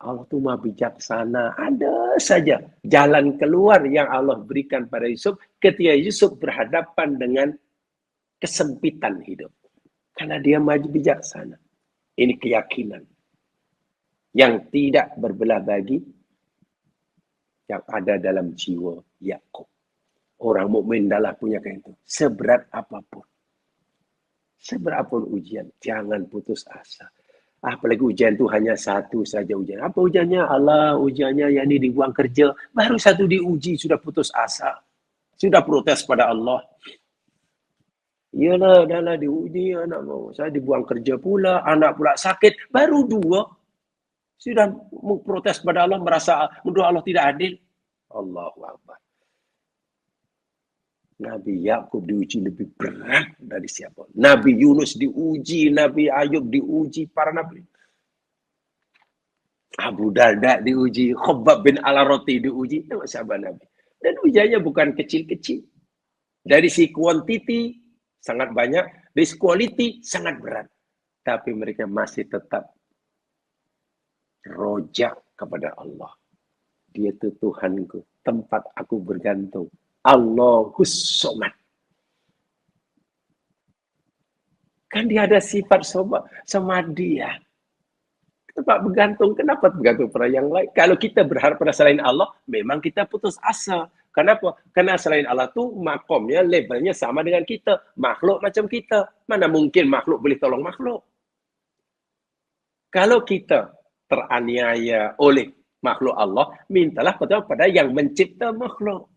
Allah tu maha bijaksana. Ada saja jalan keluar yang Allah berikan pada Yusuf ketika Yusuf berhadapan dengan kesempitan hidup. Karena dia maha bijaksana. Ini keyakinan yang tidak berbelah bagi yang ada dalam jiwa Yakub. Orang mukmin adalah punya kain itu. Seberat apapun. Seberapapun ujian, jangan putus asa. Apalagi ujian itu hanya satu saja ujian. Apa ujiannya? Allah, ujiannya yang ini dibuang kerja. Baru satu diuji, sudah putus asa. Sudah protes pada Allah. Yalah, dah lah diuji, anak mau. Saya dibuang kerja pula, anak pula sakit. Baru 2. Sudah protes pada Allah, merasa menurut Allah tidak adil. Allahu Akbar. Nabi Yakub diuji lebih berat dari siapa. Nabi Yunus diuji, Nabi Ayub diuji, para nabi. Abu Darda diuji, Khabbab bin Al-Arati diuji, tengok sahabat Nabi. Dan ujiannya bukan kecil-kecil. Dari si quantity sangat banyak, dari si quality sangat berat. Tapi mereka masih tetap rojak kepada Allah. Dia itu Tuhanku, tempat aku bergantung. Allahus Somad. Kan dia ada sifat samadi ya. Tempat bergantung. Kenapa bergantung pada yang lain? Kalau kita berharap pada selain Allah, memang kita putus asa. Kenapa? Karena selain Allah tu makomnya, levelnya sama dengan kita. Makhluk macam kita. Mana mungkin makhluk boleh tolong makhluk? Kalau kita teraniaya oleh makhluk Allah, mintalah pada yang mencipta makhluk.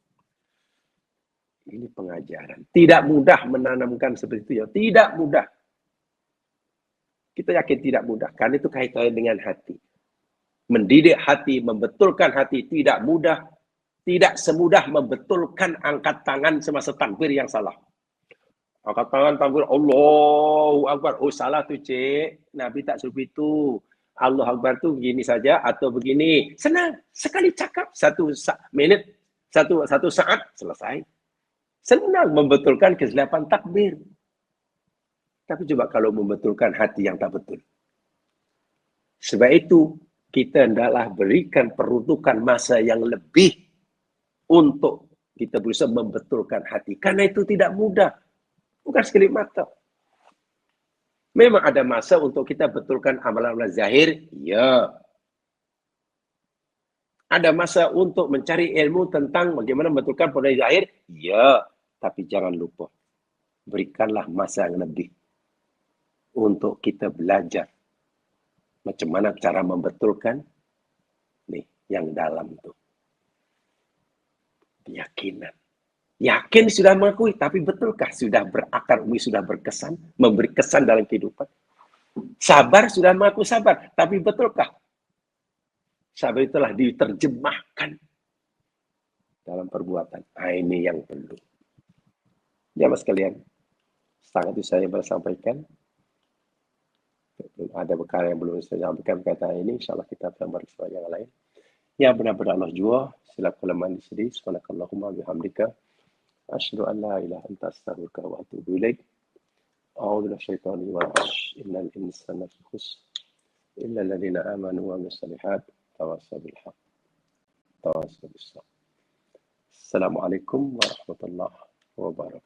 Ini pengajaran. Tidak mudah menanamkan seperti itu. Ya. Tidak mudah. Kita yakin tidak mudah. Karena itu kaitannya dengan hati. Mendidik hati, membetulkan hati tidak mudah. Tidak semudah membetulkan angkat tangan semasa takbir yang salah. Angkat tangan takbir, Allahu Akbar. Oh salah tu cik. Nabi tak suruh itu. Allah Akbar tu begini saja atau begini. Senang. Sekali cakap. 1 minit. Satu saat selesai. Senang membetulkan kesilapan takbir. Tapi coba kalau membetulkan hati yang tak betul. Sebab itu, kita hendaklah berikan peruntukan masa yang lebih untuk kita berusaha membetulkan hati. Karena itu tidak mudah. Bukan sekali mata. Memang ada masa untuk kita betulkan amalan-amalan zahir. Ya. Ada masa untuk mencari ilmu tentang bagaimana membetulkan pada zahir. Ya. Tapi jangan lupa, berikanlah masa yang lebih untuk kita belajar macam mana cara membetulkan nih yang dalam itu. Keyakinan. Yakin sudah mengakui, tapi betulkah sudah berakar, sudah berkesan, memberi kesan dalam kehidupan? Sabar sudah mengaku sabar, tapi betulkah sabar itulah diterjemahkan dalam perbuatan. Ini yang perlu. Ya mas sekalian, sangat itu saya bersampaikan. Ada perkara yang belum saya sampaikan kata ini, insya Allah kita akan bersama yang lain. Ya benar-benar Allah jua, sila kulaman disini, subhanakallahumma bihamdika, asyhadu an la ilaha anta astaghfiruka wa atubu ilaik. A'udzu minasyaitonir rajim. Innal insana lafi khusr illa alladziina aamanu wa 'amilus shalihaat tawassaw bil haqq tawassaw bis sabr. Assalamualaikum warahmatullahi wabarakatuh.